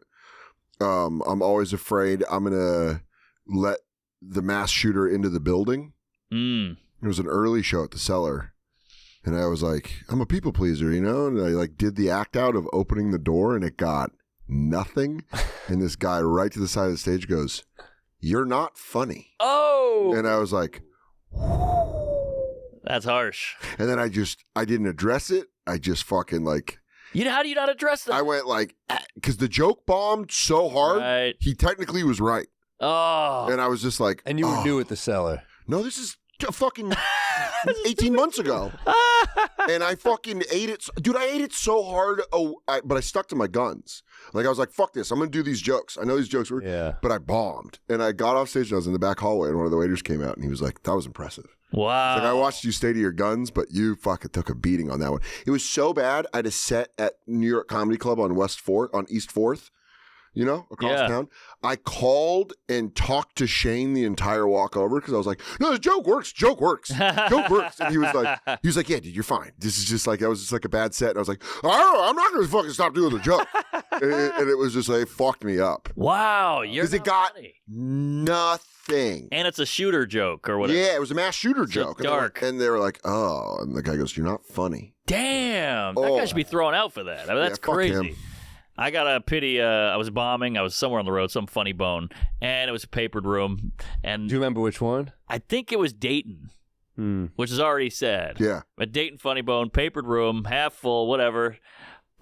I'm always afraid I'm gonna let the mass shooter into the building. It was an early show at the Cellar, and I was like, I'm a people pleaser, you know, and I like did the act out of opening the door, and it got nothing. And this guy right to the side of the stage goes, "You're not funny." Oh, and I was like, that's harsh. And then I didn't address it. I just fucking like. How do you not address that? I went like, because the joke bombed so hard. Right. He technically was right. Oh, and I was just like, and you were new at the Cellar. No, this is fucking 18 months ago. And I fucking ate it. Dude, I ate it so hard, but I stuck to my guns. Like, I was like, fuck this. I'm going to do these jokes. I know these jokes were, but I bombed. And I got off stage and I was in the back hallway and one of the waiters came out and he was like, that was impressive. Wow. Like, I watched you stay to your guns, but you fucking took a beating on that one. It was so bad. I had a set at New York Comedy Club on East 4th. You know, across town. I called and talked to Shane the entire walk over because I was like, no, the joke works. Joke works. Joke works. And he was like, yeah, dude, you're fine. This is just like, that was just like a bad set. And I was like, oh, I'm not going to fucking stop doing the joke. and it was just like, it fucked me up. Wow. Because it got nothing. And it's a shooter joke or whatever. Yeah, it was a mass shooter so joke. Dark. And they were like, oh. And the guy goes, you're not funny. Damn. That guy should be thrown out for that. I mean, that's crazy. I got a pity. I was bombing. I was somewhere on the road, some funny bone, and it was a papered room. And do you remember which one? I think it was Dayton, which is already sad. Yeah. But Dayton funny bone, papered room, half full, whatever.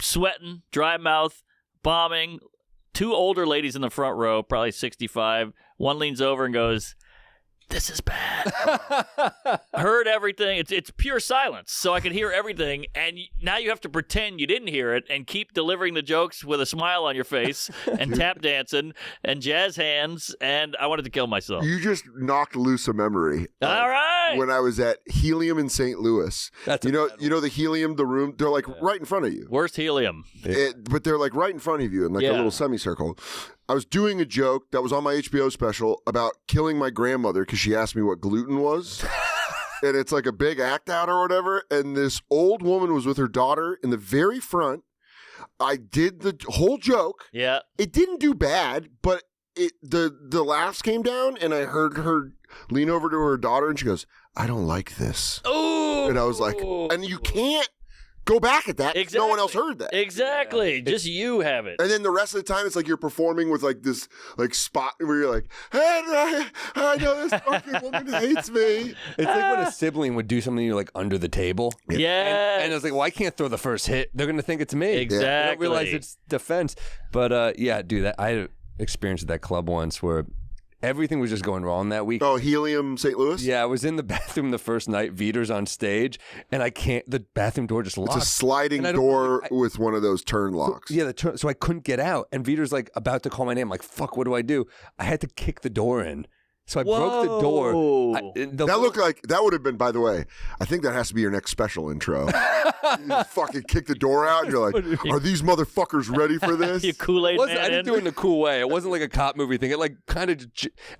Sweating, dry mouth, bombing. Two older ladies in the front row, probably 65. One leans over and goes, "This is bad." Heard everything. It's pure silence, so I could hear everything. And now you have to pretend you didn't hear it and keep delivering the jokes with a smile on your face and tap dancing and jazz hands. And I wanted to kill myself. You just knocked loose a memory. All right. When I was at Helium in St. Louis, you know the Helium, the room. They're like right in front of you. Worst Helium. But they're like right in front of you in like a little semicircle. I was doing a joke that was on my HBO special about killing my grandmother because she asked me what gluten was. And it's like a big act out or whatever. And this old woman was with her daughter in the very front. I did the whole joke. Yeah. It didn't do bad, but the laughs came down and I heard her lean over to her daughter and she goes, "I don't like this." Oh. And I was like, and you can't go back at that. Exactly. No one else heard that. Exactly. Just you have it. And then the rest of the time, it's like you're performing with like this like spot where you're like, "Hey, I know this fucking woman hates me." It's like when a sibling would do something you're like under the table. Yeah. And it's like, well, I can't throw the first hit. They're going to think it's me. Exactly. They don't realize it's defense. But yeah, dude, I had experience at that club once where everything was just going wrong that week. Oh, Helium, St. Louis? Yeah, I was in the bathroom the first night. Veter's on stage, and the bathroom door just locked. It's a sliding door with one of those turn locks. Yeah, so I couldn't get out. And Veter's like about to call my name. I'm like, fuck, what do I do? I had to kick the door in. So I broke the door. That looked like, that would have been, by the way, I think that has to be your next special intro. You just fucking kick the door out and you're like, are these motherfuckers ready for this? You Kool-Aid man. I didn't do it in a cool way. It wasn't like a cop movie thing. It like kind of,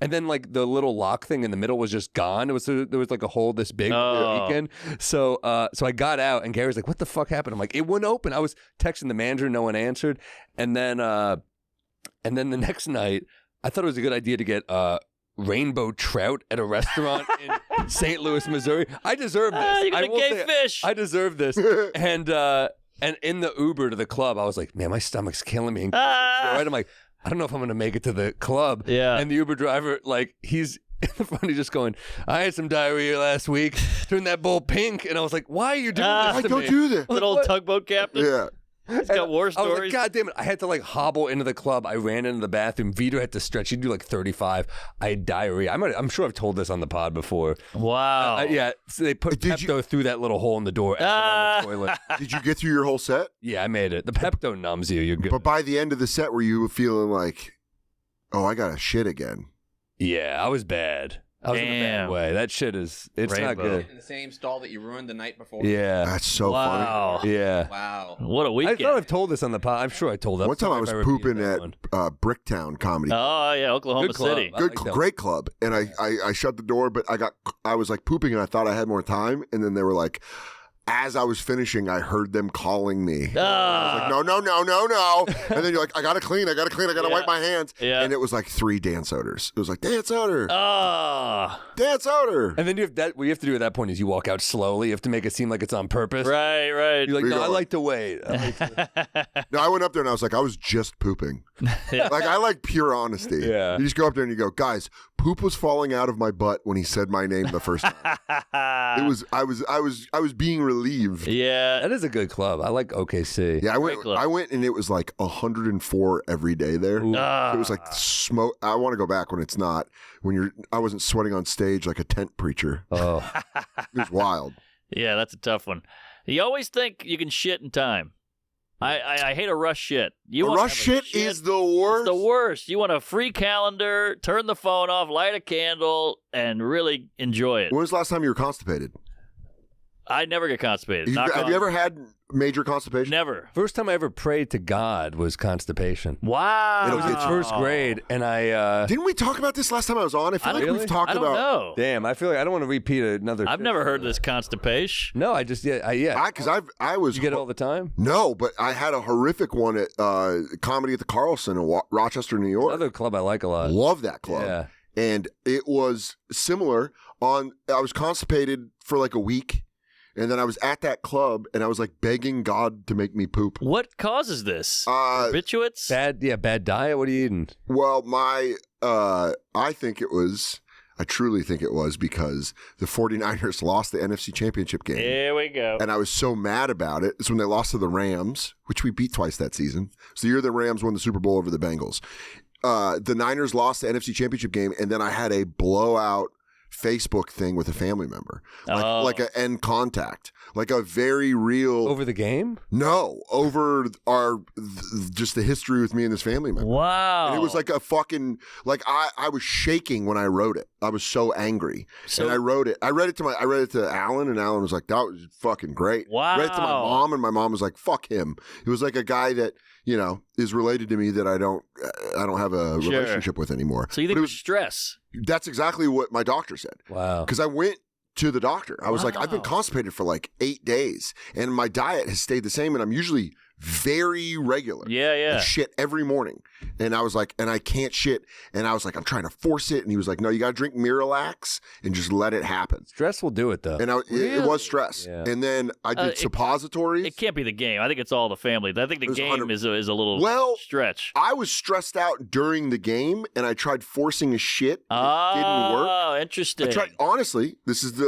and then like the little lock thing in the middle was just gone. There was like a hole this big weekend. So I got out and Gary's like, what the fuck happened? I'm like, it wouldn't open. I was texting the manager. No one answered. And then the next night, I thought it was a good idea to get, rainbow trout at a restaurant in St. Louis, Missouri. I deserve this. You're gonna gay fish. I deserve this. And in the Uber to the club, I was like, man, my stomach's killing me. Right? I'm like, I don't know if I'm gonna make it to the club. Yeah. And the Uber driver, like, he's in the front, he's just going, I had some diarrhea last week. Turned that bowl pink. And I was like, why are you doing this to don't me? do this. Little tugboat captain. Yeah. He's got war I was stories. like, God damn it. I had to like hobble into the club. I ran into the bathroom. Vito had to stretch. He'd do like 35. I had diarrhea. I'm sure I've told this on the pod before. Wow. Yeah. So they put Pepto through that little hole in the door on the toilet. Did you get through your whole set? Yeah, I made it. The Pepto numbs you. You're good. But by the end of the set, were you feeling like, oh, I got to shit again? Yeah, I was bad. I was in a bad way. That shit is, it's not good. In the same stall that you ruined the night before? Yeah. That's so funny. Yeah. Wow. What a weekend. I thought I've told this on the pod. I'm sure I told that. One time I was pooping at Bricktown Comedy. Oh, yeah, Oklahoma City. Great club. And I shut the door, but I was like pooping and I thought I had more time. And then they were like, as I was finishing, I heard them calling me. I was like, no. And then you're like, I got to clean. I got to wipe my hands. Yeah. And it was like 3 Dan Soders. It was like, Dan Soder. Dan Soder. And then what you have to do at that point is you walk out slowly. You have to make it seem like it's on purpose. Right. You're like, no, I like to wait. No, I went up there and I was like, I was just pooping. Like, I like pure honesty. Yeah. You just go up there and you go, guys, poop was falling out of my butt when he said my name the first time. I was being relieved. Yeah. That is a good club. I like OKC. Yeah, I went and it was like 104 every day there. So it was like smoke. I want to go back when it's not. I wasn't sweating on stage like a tent preacher. Oh. It was wild. Yeah, that's a tough one. You always think you can shit in time. I hate a rush shit. Rush shit is the worst. It's the worst. You want a free calendar, turn the phone off, light a candle, and really enjoy it. When was the last time you were constipated? I never get constipated. Have you ever had major constipation? Never. First time I ever prayed to God was constipation. Wow. It was in first grade, and I... Didn't we talk about this last time I was on? I feel like we've talked about... I don't know. Damn, I feel like I don't want to repeat another... I've never heard this constipation. No, I just... Because I was... You get it all the time? No, but I had a horrific one at Comedy at the Carlson in Rochester, New York. Another club I like a lot. Love that club. Yeah. And it was similar I was constipated for like a week. And then I was at that club, and I was like begging God to make me poop. What causes this? Barbiturates? Bad diet? What are you eating? Well, I truly think it was because the 49ers lost the NFC Championship game. There we go. And I was so mad about it. It's when they lost to the Rams, which we beat twice that season. It's the year the Rams won the Super Bowl over the Bengals. The Niners lost the NFC Championship game, and then I had a blowout Facebook thing with a family member, like an end contact, like a very real over the game. No, over just the history with me and this family member. Wow, and it was like a fucking I was shaking when I wrote it. I was so angry, and I wrote it. I read it to Alan, and Alan was like, "That was fucking great." Wow. I read it to my mom, and my mom was like, "Fuck him." It was like a guy that is related to me that I don't have a relationship with anymore. So you think it was stress? That's exactly what my doctor said. Wow. Because I went to the doctor. I was like, I've been constipated for like 8 days, and my diet has stayed the same, and I'm usually very regular. Yeah. I shit every morning. And I was like, and I can't shit. And I was like, I'm trying to force it. And he was like, no, you got to drink Miralax and just let it happen. Stress will do it, though. And it was stress. Yeah. And then I did suppositories. It can't be the game. I think it's all the family. I think the game is a little stretch. I was stressed out during the game, and I tried forcing a shit. It didn't work. Oh, interesting. Honestly, this is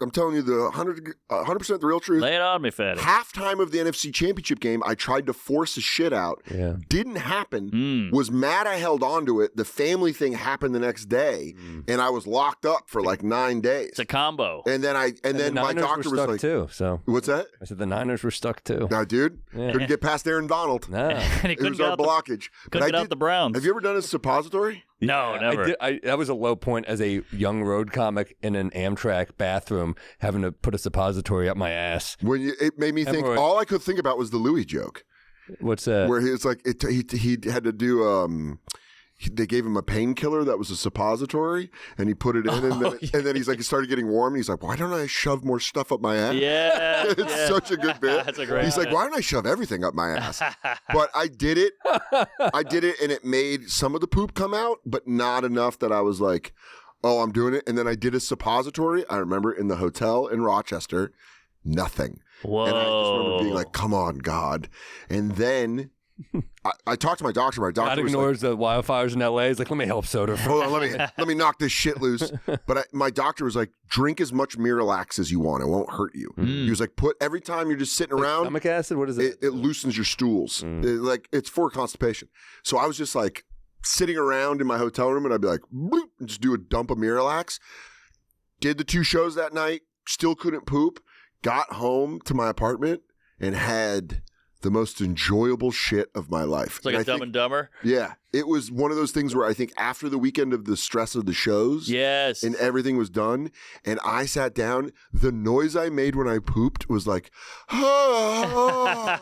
I'm telling you the 100% the real truth. Lay it on me, fatty. Halftime of the NFC Championship game, I tried to force a shit out. Yeah. Didn't happen. Was mad I held on to it. The family thing happened the next day, and I was locked up for like 9 days. It's a combo. And then my doctor was like, too. So what's that? I said the Niners were stuck too. No, dude, couldn't get past Aaron Donald. No, and it was our blockage. Couldn't get out the Browns. Have you ever done a suppository? No, never. That was a low point as a young road comic in an Amtrak bathroom, having to put a suppository up my ass. It made me think. All I could think about was the Louis joke. What's that? Where it's like he had to do. They gave him a painkiller that was a suppository, and he put it in, and then he's like, he started getting warm, and he's like, why don't I shove more stuff up my ass? Yeah, it's such a good bit. That's a great. He's like, why don't I shove everything up my ass? But I did it, and it made some of the poop come out, but not enough that I was like, oh, I'm doing it. And then I did a suppository. I remember in the hotel in Rochester, nothing. Whoa. And I just remember being like, come on, God. And then I talked to my doctor. My doctor God ignores the wildfires in LA. He's like, let me help Soder. Hold on, let me knock this shit loose. But my doctor was like, drink as much Miralax as you want. It won't hurt you. He was like, every time you're just sitting around, stomach acid. What is it? It loosens your stools. It's for constipation. So I was just like sitting around in my hotel room, and I'd be like, bloop, and just do a dump of Miralax. Did the 2 shows that night. Still couldn't poop. Got home to my apartment and had the most enjoyable shit of my life. It's like a Dumb and Dumber? Yeah. It was one of those things where I think after the weekend of the stress of the shows and everything was done, and I sat down, the noise I made when I pooped was like, oh,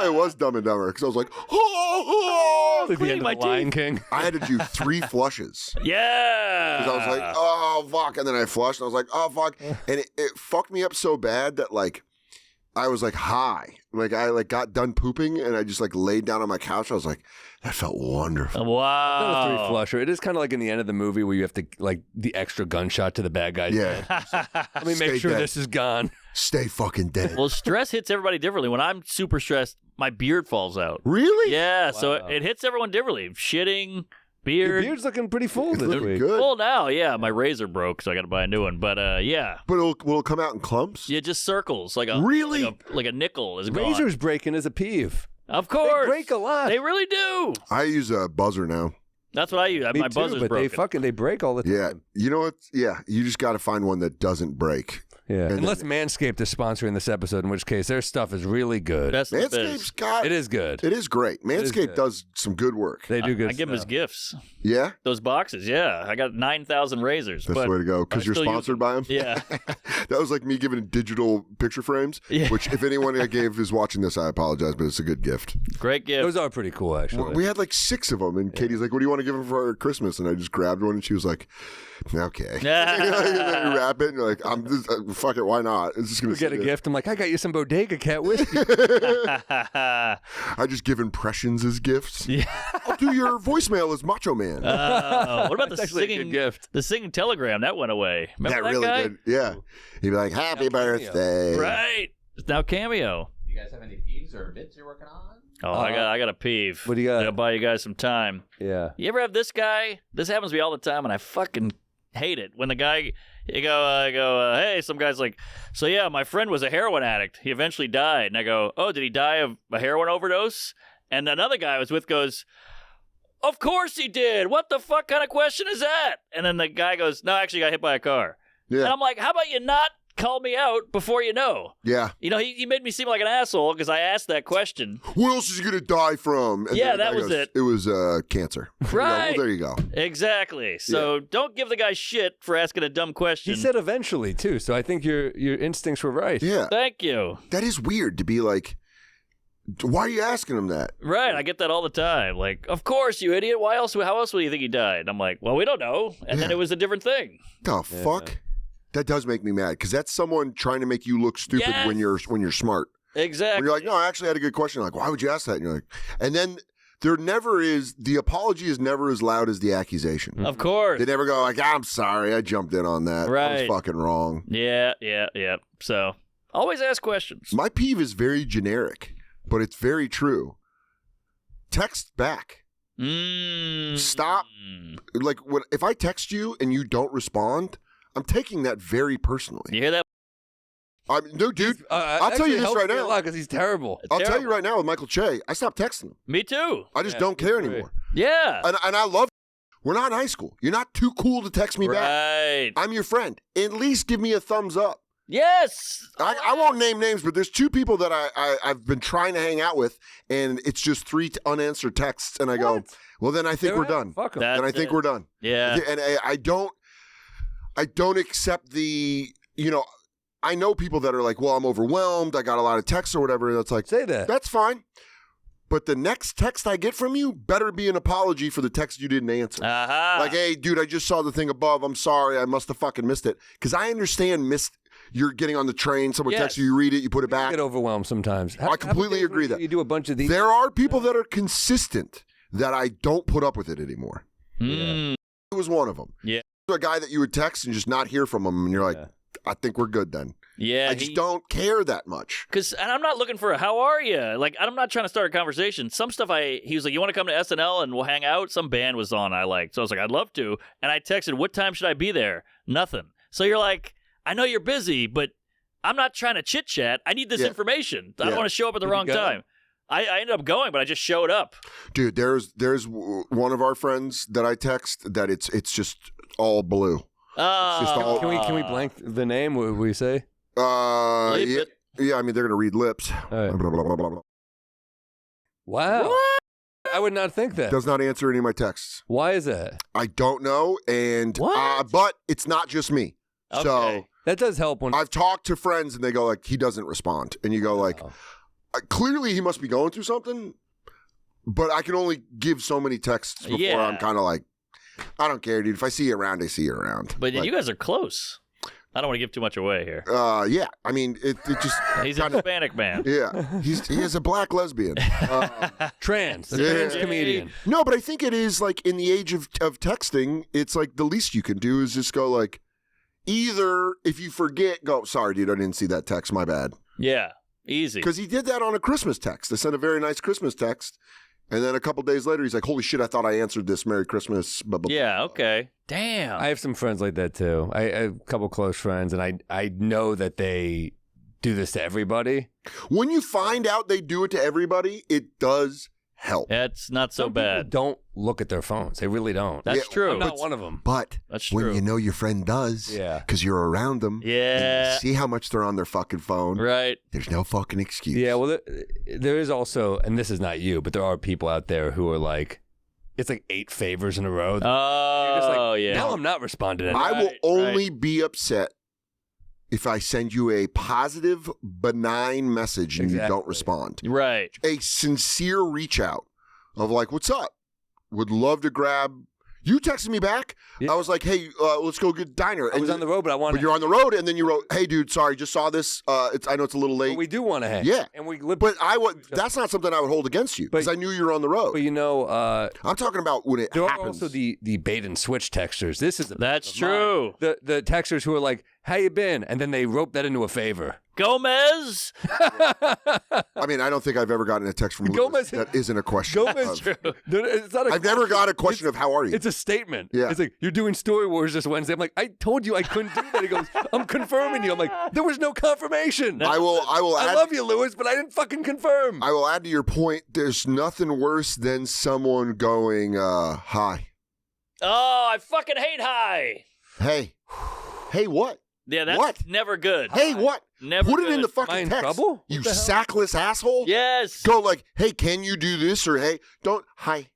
it was Dumb and Dumber, because I was like, oh, like the end of the Lion King. I had to do 3 flushes. Yeah. Because I was like, oh, fuck. And then I flushed, and I was like, oh, fuck. And it fucked me up so bad that, like, I was like high. Like I got done pooping and I just like laid down on my couch. I was like, that felt wonderful. Wow. Not a 3 flusher. It is kind of like in the end of the movie where you have to like the extra gunshot to the bad guy's head. Let me make sure this is gone. Stay fucking dead. Well, stress hits everybody differently. When I'm super stressed, my beard falls out. Really? Yeah. Wow. So it hits everyone differently. Shitting. Beard. Your beard's looking pretty full this week. Good. Well, now, yeah, my razor broke, so I got to buy a new one. But yeah. But will it come out in clumps? Yeah, just circles, like a like a nickel is gone. Razors breaking is a peeve. Of course, they break a lot. They really do. I use a buzzer now. That's what I use. My buzzer's but broken. they break all the time. Yeah, you know what? Yeah, you just got to find one that doesn't break. Yeah, unless Manscaped is sponsoring this episode, in which case their stuff is really good. Manscaped's got it is good. It is great. Manscaped does some good work. They do good. I give them as gifts. Yeah, those boxes. Yeah, I got 9,000 razors. That's the way to go because you're sponsored by them. Yeah, that was like me giving digital picture frames. Yeah. Which if anyone I gave is watching this, I apologize, but it's a good gift. Great gift. Those are pretty cool, actually. We had like 6 of them, and Katie's like, "What do you want to give him for Christmas?" And I just grabbed one, and she was like, "Okay." And then you wrap it, and you're like, "I'm just fuck it, why not?" It's just gonna get a gift. I'm like, I got you some Bodega Cat whiskey. I just give impressions as gifts. Yeah. I'll do your voicemail as Macho Man. What about the singing gift? The singing telegram that went away. Remember that really guy? Did. Yeah. He'd be like, "Happy birthday!" Right. It's now Cameo. You guys have any peeves or bits you're working on? Oh, I got a peeve. What do you got? I'll buy you guys some time. Yeah. You ever have this guy? This happens to me all the time, and I fucking hate it. When the guy, I go, hey, some guy's like, so yeah, my friend was a heroin addict. He eventually died. And I go, oh, did he die of a heroin overdose? And another guy I was with goes, of course he did. What the fuck kind of question is that? And then the guy goes, no, actually got hit by a car. Yeah. And I'm like, how about you not call me out before you know? Yeah. You know, he made me seem like an asshole because I asked that question. What else is he going to die from? And yeah, that was it. It was cancer. Right. Well, there you go. Exactly. So don't give the guy shit for asking a dumb question. He said eventually, too, so I think your instincts were right. Yeah. Thank you. That is weird to be like, why are you asking him that? Right. I get that all the time. Like, of course, you idiot. Why else? How else would you think he died? I'm like, well, we don't know. And then it was a different thing. The fuck? That does make me mad because that's someone trying to make you look stupid when you're smart. Exactly. When you're like, no, I actually had a good question. Like, why would you ask that? And you're like, and then there never is, the apology is never as loud as the accusation. Of course. They never go like, I'm sorry, I jumped in on that. Right. I was fucking wrong. Yeah. So always ask questions. My peeve is very generic, but it's very true. Text back. Stop. Like, if I text you and you don't respond, I'm taking that very personally. You hear that? No, dude. I'll tell you this right now. Because he's terrible. I'll tell you right now with Michael Che, I stopped texting him. Me too. I just don't care anymore. Yeah. And I love we're not in high school. You're not too cool to text me back. Right. I'm your friend. At least give me a thumbs up. Yes. I won't name names, but there's 2 people that I've been trying to hang out with, and it's just 3 unanswered texts, and I go, well, then I think we're done. Fuck 'em. And I think we're done. Yeah. And I don't accept the, I know people that are like, well, I'm overwhelmed. I got a lot of texts or whatever. And it's like, say that. That's fine. But the next text I get from you better be an apology for the text you didn't answer. Like, hey, dude, I just saw the thing above. I'm sorry. I must have fucking missed it. Because I understand you're getting on the train. Someone texts you, you read it, you put it back. You get overwhelmed sometimes. I completely agree that. You do a bunch of these. There are people that are consistent that I don't put up with it anymore. Yeah. It was one of them. Yeah. A guy that you would text and just not hear from him, and you're like, I think we're good then. Yeah, I just don't care that much. And I'm not looking for a how are you? Like, I'm not trying to start a conversation. Some stuff he was like, you want to come to SNL and we'll hang out? Some band was on I liked. So I was like, I'd love to. And I texted, what time should I be there? Nothing. So you're like, I know you're busy, but I'm not trying to chit chat. I need this information. I don't want to show up at the wrong time. I ended up going, but I just showed up. Dude, there's one of our friends that I text that it's just all blue. Can we blank the name? What would we say? Yeah, I mean they're gonna read lips. Right. Blah, blah, blah, blah, blah. Wow. What? I would not think that. Does not answer any of my texts. Why is that? I don't know, and but it's not just me. Okay. So that does help. When I've talked to friends and they go like, he doesn't respond, and you go like, clearly he must be going through something. But I can only give so many texts before I'm kind of like, I don't care, dude. If I see you around, I see you around. But you guys are close. I don't want to give too much away here. Yeah. I mean, it just... He's a Hispanic man. Yeah. He is a black lesbian. Trans comedian. No, but I think it is like in the age of texting, it's like the least you can do is just go like, either if you forget, go, sorry, dude, I didn't see that text. My bad. Yeah. Easy. Because he did that on a Christmas text. I sent a very nice Christmas text. And then a couple days later, he's like, holy shit, I thought I answered this. Merry Christmas. Blah, blah, yeah, okay. Damn. I have some friends like that, too. I have a couple close friends, and I know that they do this to everybody. When you find out they do it to everybody, it does help. It's not so Some bad. people don't look at their phones. They really don't. That's true. I'm not one of them. But that's when true. you know your friend does, because you're around them, and you see how much they're on their fucking phone, right? There's no fucking excuse. Yeah, well, there is also, and this is not you, but there are people out there who are like, it's like 8 favors in a row. Oh, just like, yeah. Now I'm not responding anymore. I will only be upset if I send you a positive, benign message and you don't respond. Right. A sincere reach out of like, what's up? Would love to grab. You texted me back. Yeah. I was like, hey, let's go get diner. I was on the road, but I wanted. But you're on the road, and then you wrote, hey, dude, sorry, just saw this. I know it's a little late. But we do want to hang. Yeah. And but that's not something I would hold against you because I knew you were on the road. But you know, I'm talking about when it there happens. There are also the bait and switch texters. That's true. The texters who are like, how you been? And then they rope that into a favor. Gomez? I mean, I don't think I've ever gotten a text from Gomez that isn't a question. Gomez, it's not I've never got a question of how are you. It's a statement. Yeah. It's like, you're doing Story Wars this Wednesday. I'm like, I told you I couldn't do that. He goes, I'm confirming you. I'm like, there was no confirmation. I will I love you, Lewis, but I didn't fucking confirm. I will add to your point, there's nothing worse than someone going, hi. Oh, I fucking hate hi. Hey. Hey, what? Yeah, that's what? Never good. Hey, what? Never Put good. it in the fucking Am I in text. trouble? You sackless asshole. Yes. Go like, hey, can you do this? Or hey, don't, hi.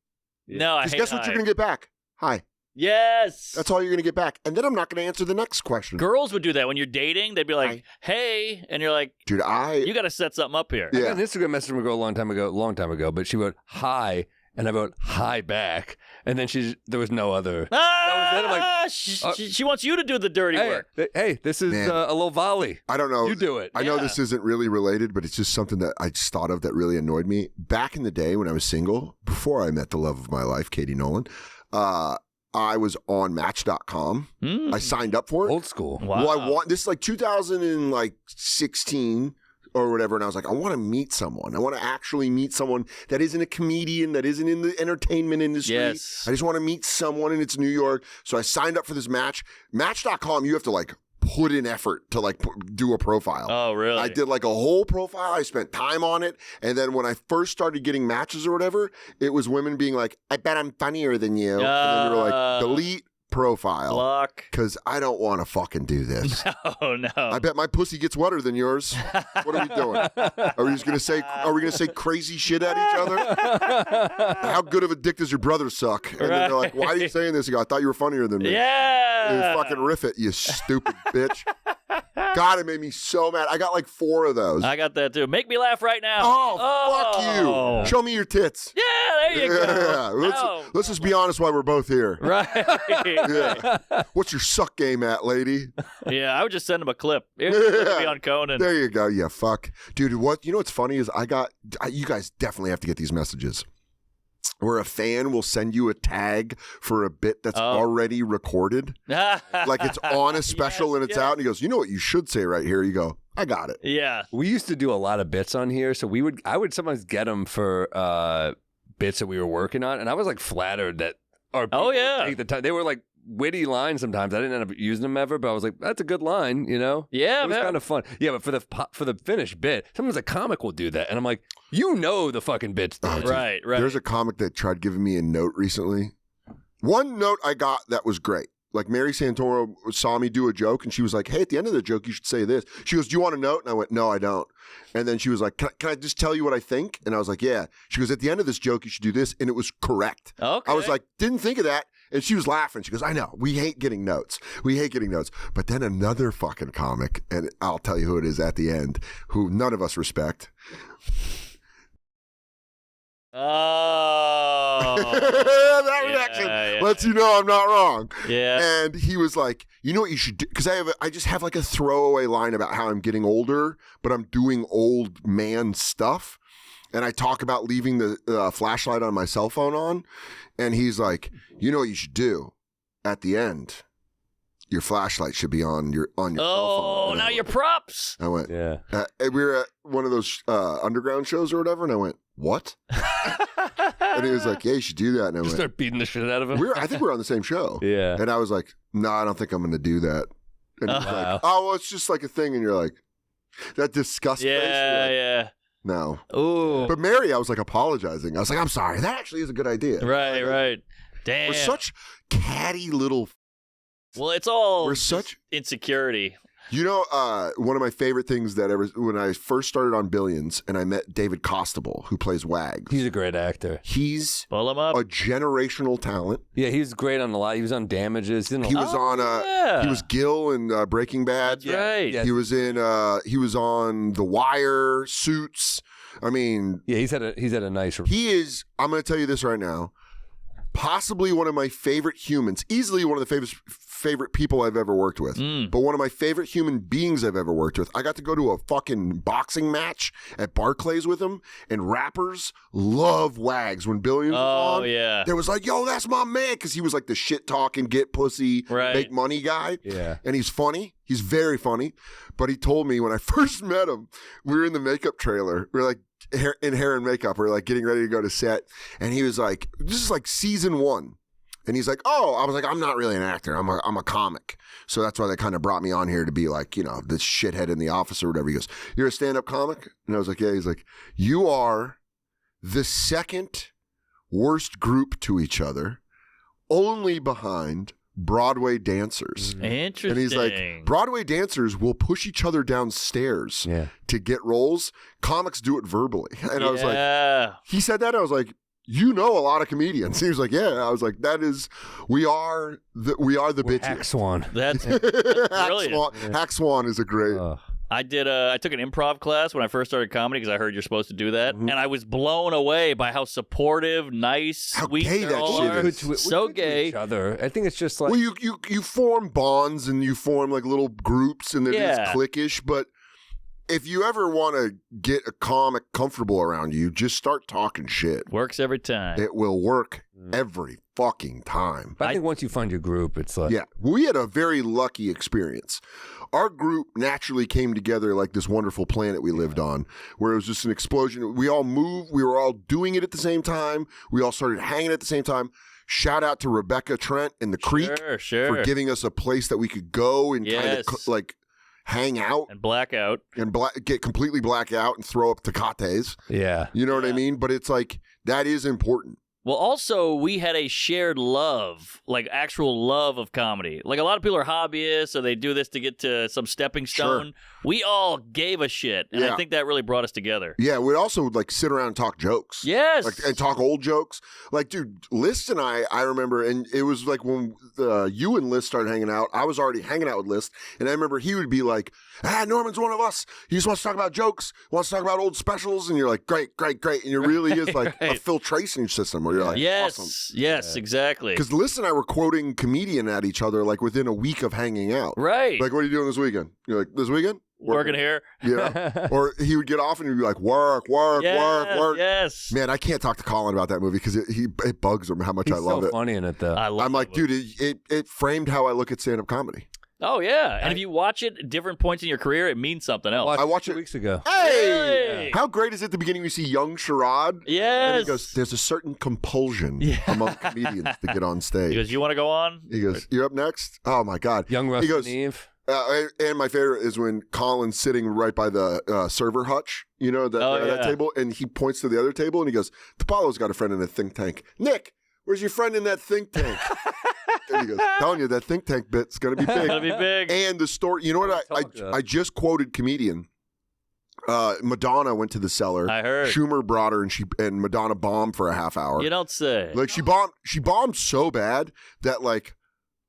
No, I hate guess hi. what you're going to get back? Hi. Yes. That's all you're going to get back. And then I'm not going to answer the next question. Girls would do that when you're dating. They'd be like, hey. And you're like, dude, you got to set something up here. I got an Instagram message from a girl a long time ago, but she wrote, hi. And I wrote, hi back. And then there was no other. She wants you to do the dirty work. Hey, this is a little volley. I don't know. You do it. I know this isn't really related, but it's just something that I just thought of that really annoyed me. Back in the day when I was single, before I met the love of my life, Katie Nolan, I was on Match.com. I signed up for it. Old school. Wow. Well, this is like 2016 or whatever, and I was like, I want to meet someone. I want to actually meet someone that isn't a comedian, that isn't in the entertainment industry. Yes. I just want to meet someone, and it's New York. So I signed up for this Match. Match.com, you have to like put in effort to like do a profile. Oh, really? I did like a whole profile. I spent time on it. And then when I first started getting matches or whatever, it was women being like, I bet I'm funnier than you. And then you were like, delete profile. Block. Because I don't want to fucking do this. Oh, no. I bet my pussy gets wetter than yours. What are we doing? Are we just gonna say crazy shit at each other? How good of a dick does your brother suck? And then they're like, why are you saying this? You go, I thought you were funnier than me. Yeah. And you fucking riff it, you stupid bitch. God, it made me so mad. I got like 4 of those. I got that too. Make me laugh right now. Fuck you. Show me your tits. Yeah, there you go. Yeah. Let's just be honest why we're both here. Right. Yeah. What's your suck game at, lady? Yeah, I would just send him a clip. It would be on Conan. There you go. Yeah, fuck. Dude, you know what's funny is you guys definitely have to get these messages. where a fan will send you a tag for a bit that's already recorded. Like it's on a special and it's out. And he goes, you know what you should say right here? You go, I got it. Yeah. We used to do a lot of bits on here. So I would sometimes get them for bits that we were working on. And I was like flattered that our people would take the time. They were like witty lines sometimes. I didn't end up using them ever, but I was like, that's a good line, you know? Yeah, it was kind of fun. Yeah, but for the finished bit, sometimes a comic will do that. And I'm like, you know the fucking bits. Right. There's a comic that tried giving me a note recently. One note I got that was great. Like Mary Santoro saw me do a joke and she was like, hey, at the end of the joke, you should say this. She goes, do you want a note? And I went, no, I don't. And then she was like, can I just tell you what I think? And I was like, yeah. She goes, at the end of this joke, you should do this. And it was correct. Okay. I was like, didn't think of that. And she was laughing. She goes, I know. We hate getting notes. But then another fucking comic, and I'll tell you who it is at the end, who none of us respect. Oh. That reaction lets you know I'm not wrong. Yeah. And he was like, you know what you should do? Because I just have like a throwaway line about how I'm getting older, but I'm doing old man stuff. And I talk about leaving the flashlight on my cell phone on. And he's like, you know what you should do? At the end, your flashlight should be on your cell phone. Oh, now your props. I went, yeah. We were at one of those underground shows or whatever. And I went, what? And he was like, yeah, you should do that. And I went, start beating the shit out of him. I think we were on the same show. Yeah. And I was like, no, I don't think I'm going to do that. And he's like, oh, well, it's just like a thing. And you're like, that disgust face. Yeah. No. Ooh. But Mary, I was like apologizing. I was like, I'm sorry. That actually is a good idea. Right. Damn. We're such catty little. Well, it's all We're such insecurity. You know, one of my favorite things that ever, when I first started on Billions and I met David Costable, who plays Wags. He's a great actor. He's Pull him up. a generational talent. Yeah, he's great on a lot. He was on Damages. He was on. He was Gil in Breaking Bad. That's right. Yeah. He was in. He was on The Wire, Suits. I mean, yeah, he's had a nice. He is. I'm going to tell you this right now. Possibly one of my favorite humans. Easily one of the favorite people I've ever worked with. But one of my favorite human beings I've ever worked with. I got to go to a fucking boxing match at Barclays with him, and rappers love Wags. When Billions was on, yeah. there was like, yo, that's my man, because he was like the shit talking, get pussy, make money guy. Yeah. And he's funny. He's very funny. But he told me when I first met him, we were in the makeup trailer. We were like in hair and makeup. We were like getting ready to go to set. And he was like, this is like season 1. And he's like, oh, I was like, I'm not really an actor. I'm a comic. So that's why they kind of brought me on here to be like, you know, this shithead in the office or whatever. He goes, you're a stand-up comic? And I was like, yeah. He's like, you are the second worst group to each other, only behind Broadway dancers. Interesting. And he's like, Broadway dancers will push each other downstairs to get roles. Comics do it verbally. And I was like, he said that. I was like, you know a lot of comedians. He was like, yeah. I was like, we are the bitches. Hack Swan. That's brilliant. Hack Swan is a great. I took an improv class when I first started comedy because I heard you're supposed to do that, and I was blown away by how supportive, nice, sweet gay they that all shit are. is. So gay. Each other. I think it's just like, Well, you form bonds and you form like little groups, and it is cliquish. But if you ever want to get a comic comfortable around you, just start talking shit. Works every time. It will work every fucking time. But I think once you find your group, it's like, yeah, we had a very lucky experience. Our group naturally came together like this wonderful planet we lived on, where it was just an explosion. We all moved. We were all doing it at the same time. We all started hanging at the same time. Shout out to Rebecca Trent in the Creek for giving us a place that we could go and kind of like hang out and black out and get completely black out and throw up tecates. Yeah. You know what I mean? But it's like, that is important. Well, also, we had a shared love, like actual love of comedy. Like, a lot of people are hobbyists, or they do this to get to some stepping stone. Sure. We all gave a shit, and I think that really brought us together. Yeah, we'd also, like, sit around and talk jokes. Yes. Like, and talk old jokes. Like, dude, List and I remember, and it was like when you and List started hanging out, I was already hanging out with List, and I remember he would be like, Norman's one of us. He just wants to talk about jokes, wants to talk about old specials, and you're like, great. And it really is like a filtration system where you're like, yes, awesome. Yes, exactly. Because Liz and I were quoting Comedian at each other like within a week of hanging out. Right. Like, what are you doing this weekend? You're like, this weekend? Working here. Yeah. Or he would get off and he'd be like, work. Yes. Man, I can't talk to Colin about that movie because it bugs him how much I love it. He's so funny in it, though. I'm like, dude, it framed how I look at stand-up comedy. Oh, yeah. And if you watch it at different points in your career, it means something else. I watched it 2 weeks ago. Hey! How great is it at the beginning you see young Sherrod? Yes. And he goes, there's a certain compulsion among comedians to get on stage. He goes, you want to go on? He goes, you're up next? Oh, my God. Young Russ and Eve. And my favorite is when Colin's sitting right by the server hutch, you know, that table, and he points to the other table and he goes, Topolo's got a friend in a think tank. Nick, where's your friend in that think tank? And he goes, telling you that think tank bit's going to be big. It's going to be big. And the story, you know what? I just quoted Comedian. Madonna went to the Cellar. I heard. Schumer brought her, and Madonna bombed for a half hour. You don't say. Like she bombed so bad that like.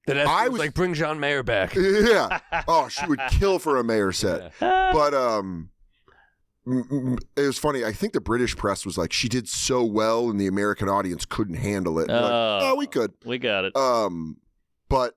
I was like, bring John Mayer back. Yeah. Oh, she would kill for a Mayer set. Yeah. But it was funny. I think the British press was like, she did so well and the American audience couldn't handle it. Like, oh, we could. We got it. But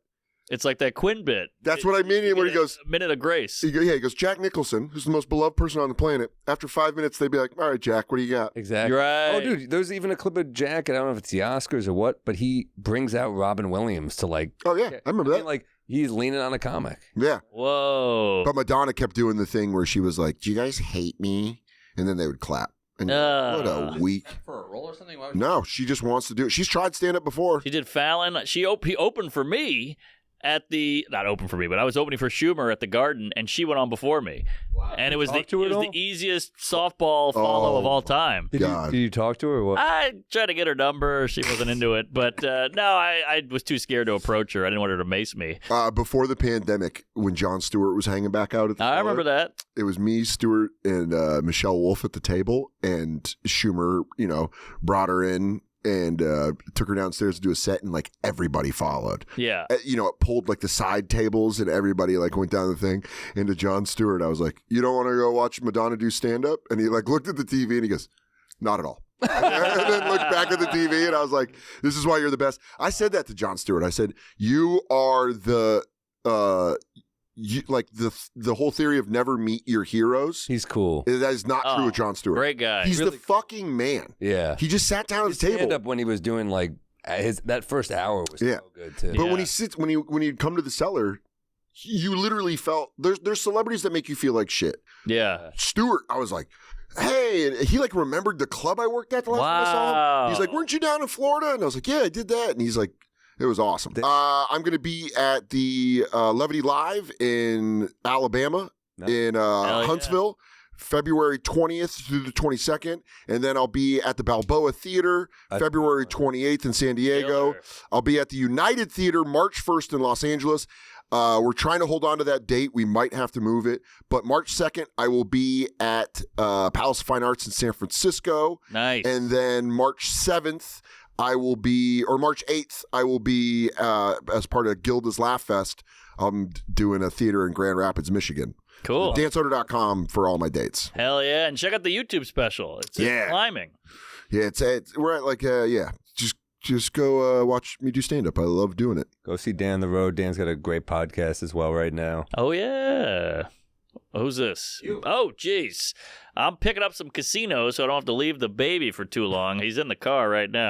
it's like that Quinn bit. That's what I mean when he goes, a minute of grace. He goes, Jack Nicholson, who's the most beloved person on the planet. After 5 minutes, they'd be like, all right, Jack, what do you got? Exactly. You're right. Oh, dude, there's even a clip of Jack, and I don't know if it's the Oscars or what, but he brings out Robin Williams to like. Oh, yeah. I remember that. Like, he's leaning on a comic. Yeah. Whoa. But Madonna kept doing the thing where she was like, do you guys hate me? And then they would clap. And what a week. For a role or something? No, she just wants to do it. She's tried stand-up before. She did Fallon. He opened for me. Not open for me, but I was opening for Schumer at the Garden, and she went on before me. Wow. And it was the easiest softball follow of all time. Did you talk to her or what? I tried to get her number. She wasn't into it. But no, I was too scared to approach her. I didn't want her to mace me. Before the pandemic, when Jon Stewart was hanging back out at the I remember that. It was me, Stewart, and Michelle Wolf at the table, and Schumer, brought her in and took her downstairs to do a set, and like everybody followed. Yeah. It pulled like the side tables, and everybody like went down the thing. And to Jon Stewart, I was like, you don't want to go watch Madonna do stand-up? And he like looked at the TV and he goes, not at all. And then looked back at the TV and I was like, this is why you're the best. I said that to Jon Stewart. I said, you are the the whole theory of never meet your heroes. He's cool. That is not true with Jon Stewart. Great guy. He's really the fucking man. Yeah. He just sat down at the table. Stand up when he was doing like that first hour was so good too. But when he'd come to the Cellar, you literally felt there's celebrities that make you feel like shit. Yeah. Stewart, I was like, hey, and he like remembered the club I worked at the last time I saw him. He's like, weren't you down in Florida? And I was like, yeah, I did that. And he's like, it was awesome. I'm going to be at the Levity Live in Alabama, in Huntsville, February 20th through the 22nd. And then I'll be at the Balboa Theater, February 28th in San Diego. I'll be at the United Theater, March 1st in Los Angeles. We're trying to hold on to that date. We might have to move it. But March 2nd, I will be at Palace of Fine Arts in San Francisco. Nice. And then March 7th, March 8th, I will be, as part of Gilda's Laugh Fest, doing a theater in Grand Rapids, Michigan. Cool. DanceOrder.com for all my dates. Hell yeah. And check out the YouTube special. It's climbing. Yeah, we're at like, just go watch me do stand-up. I love doing it. Go see Dan the Road. Dan's got a great podcast as well right now. Oh, yeah. Who's this? You. Oh, jeez. I'm picking up some casinos so I don't have to leave the baby for too long. He's in the car right now.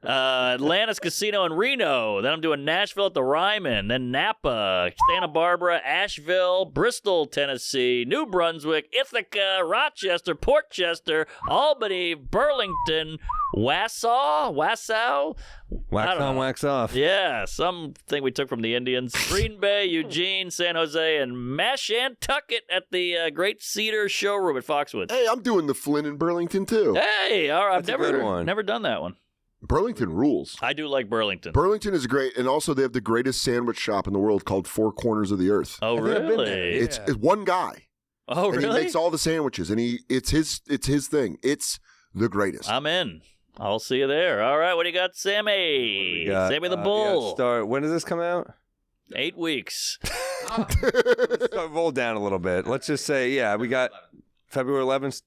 Atlantis Casino in Reno. Then I'm doing Nashville at the Ryman. Then Napa, Santa Barbara, Asheville, Bristol, Tennessee, New Brunswick, Ithaca, Rochester, Port Chester, Albany, Burlington, Wassaw? Wax on, wax off. Yeah, something we took from the Indians. Green Bay, Eugene, San Jose, and Mashantucket at the Great Cedar Showroom at Foxwoods. Hey, I'm doing the Flynn in Burlington too. Hey, all right. I've That's a good one. never done that one. Burlington rules. I do like Burlington. Burlington is great, and also they have the greatest sandwich shop in the world called Four Corners of the Earth. Oh, really? It's one guy. Oh, and really? he makes all the sandwiches, and it's his thing. It's the greatest. I'm in. I'll see you there. All right, what do you got, Sammy? Sammy the Bull. When does this come out? 8 weeks. Let's roll down a little bit. Let's just say, we got February 11th.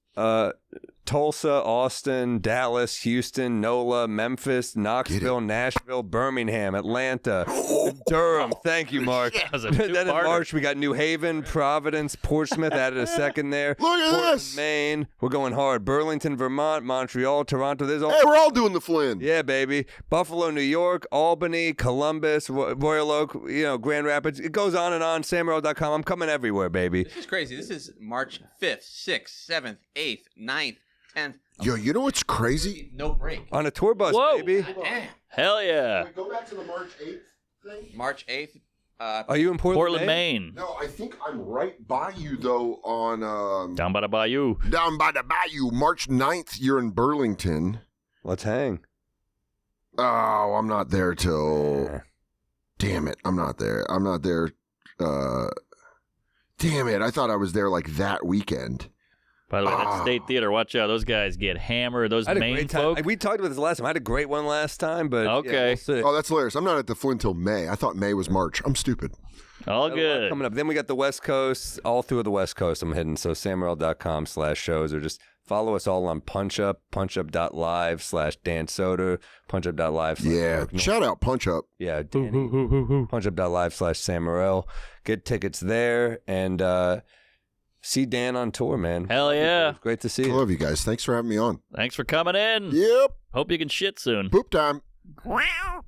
Tulsa, Austin, Dallas, Houston, NOLA, Memphis, Knoxville, Nashville, Birmingham, Atlanta, Durham. Thank you, Mark. Then in March, we got New Haven, Providence, Portsmouth, added a second there. Look at Portland, this. Maine. We're going hard. Burlington, Vermont, Montreal, Toronto. There's all. Hey, we're all doing the Flynn. Yeah, baby. Buffalo, New York, Albany, Columbus, Royal Oak, Grand Rapids. It goes on and on. SamMorril.com. I'm coming everywhere, baby. This is crazy. This is March 5th, 6th, 7th, 8th, 9th, 10th. Yo, you know what's crazy? No break. On a tour bus, Whoa. baby. Damn. Hell yeah. Go back to the March 8th thing. March 8th. Are you in Portland, Maine? No, I think I'm right by you, though, on... Down by the bayou. Down by the bayou. March 9th, you're in Burlington. Let's hang. Oh, I'm not there till... Damn it, I'm not there. I'm not there. Damn it, I thought I was there like that weekend. By the way, that State Theater, watch out. Those guys get hammered. Those Maine folk. We talked about this last time. I had a great one last time, but okay. We'll Oh, that's hilarious. I'm not at the Flynn till May. I thought May was March. I'm stupid. All good. Coming up. Then we got the West Coast, all through the West Coast I'm hitting. So SamMorril.com/shows, or just follow us all on PunchUp, punchup.live/Dan Soder, punchup.live. Yeah, shout out Punch Up. Yeah, Danny. punchup.live/SamMorril. Get tickets there and see Dan on tour, man. Hell yeah. It's great to see you. I love you guys. Thanks for having me on. Thanks for coming in. Yep. Hope you can shit soon. Poop time. Wow.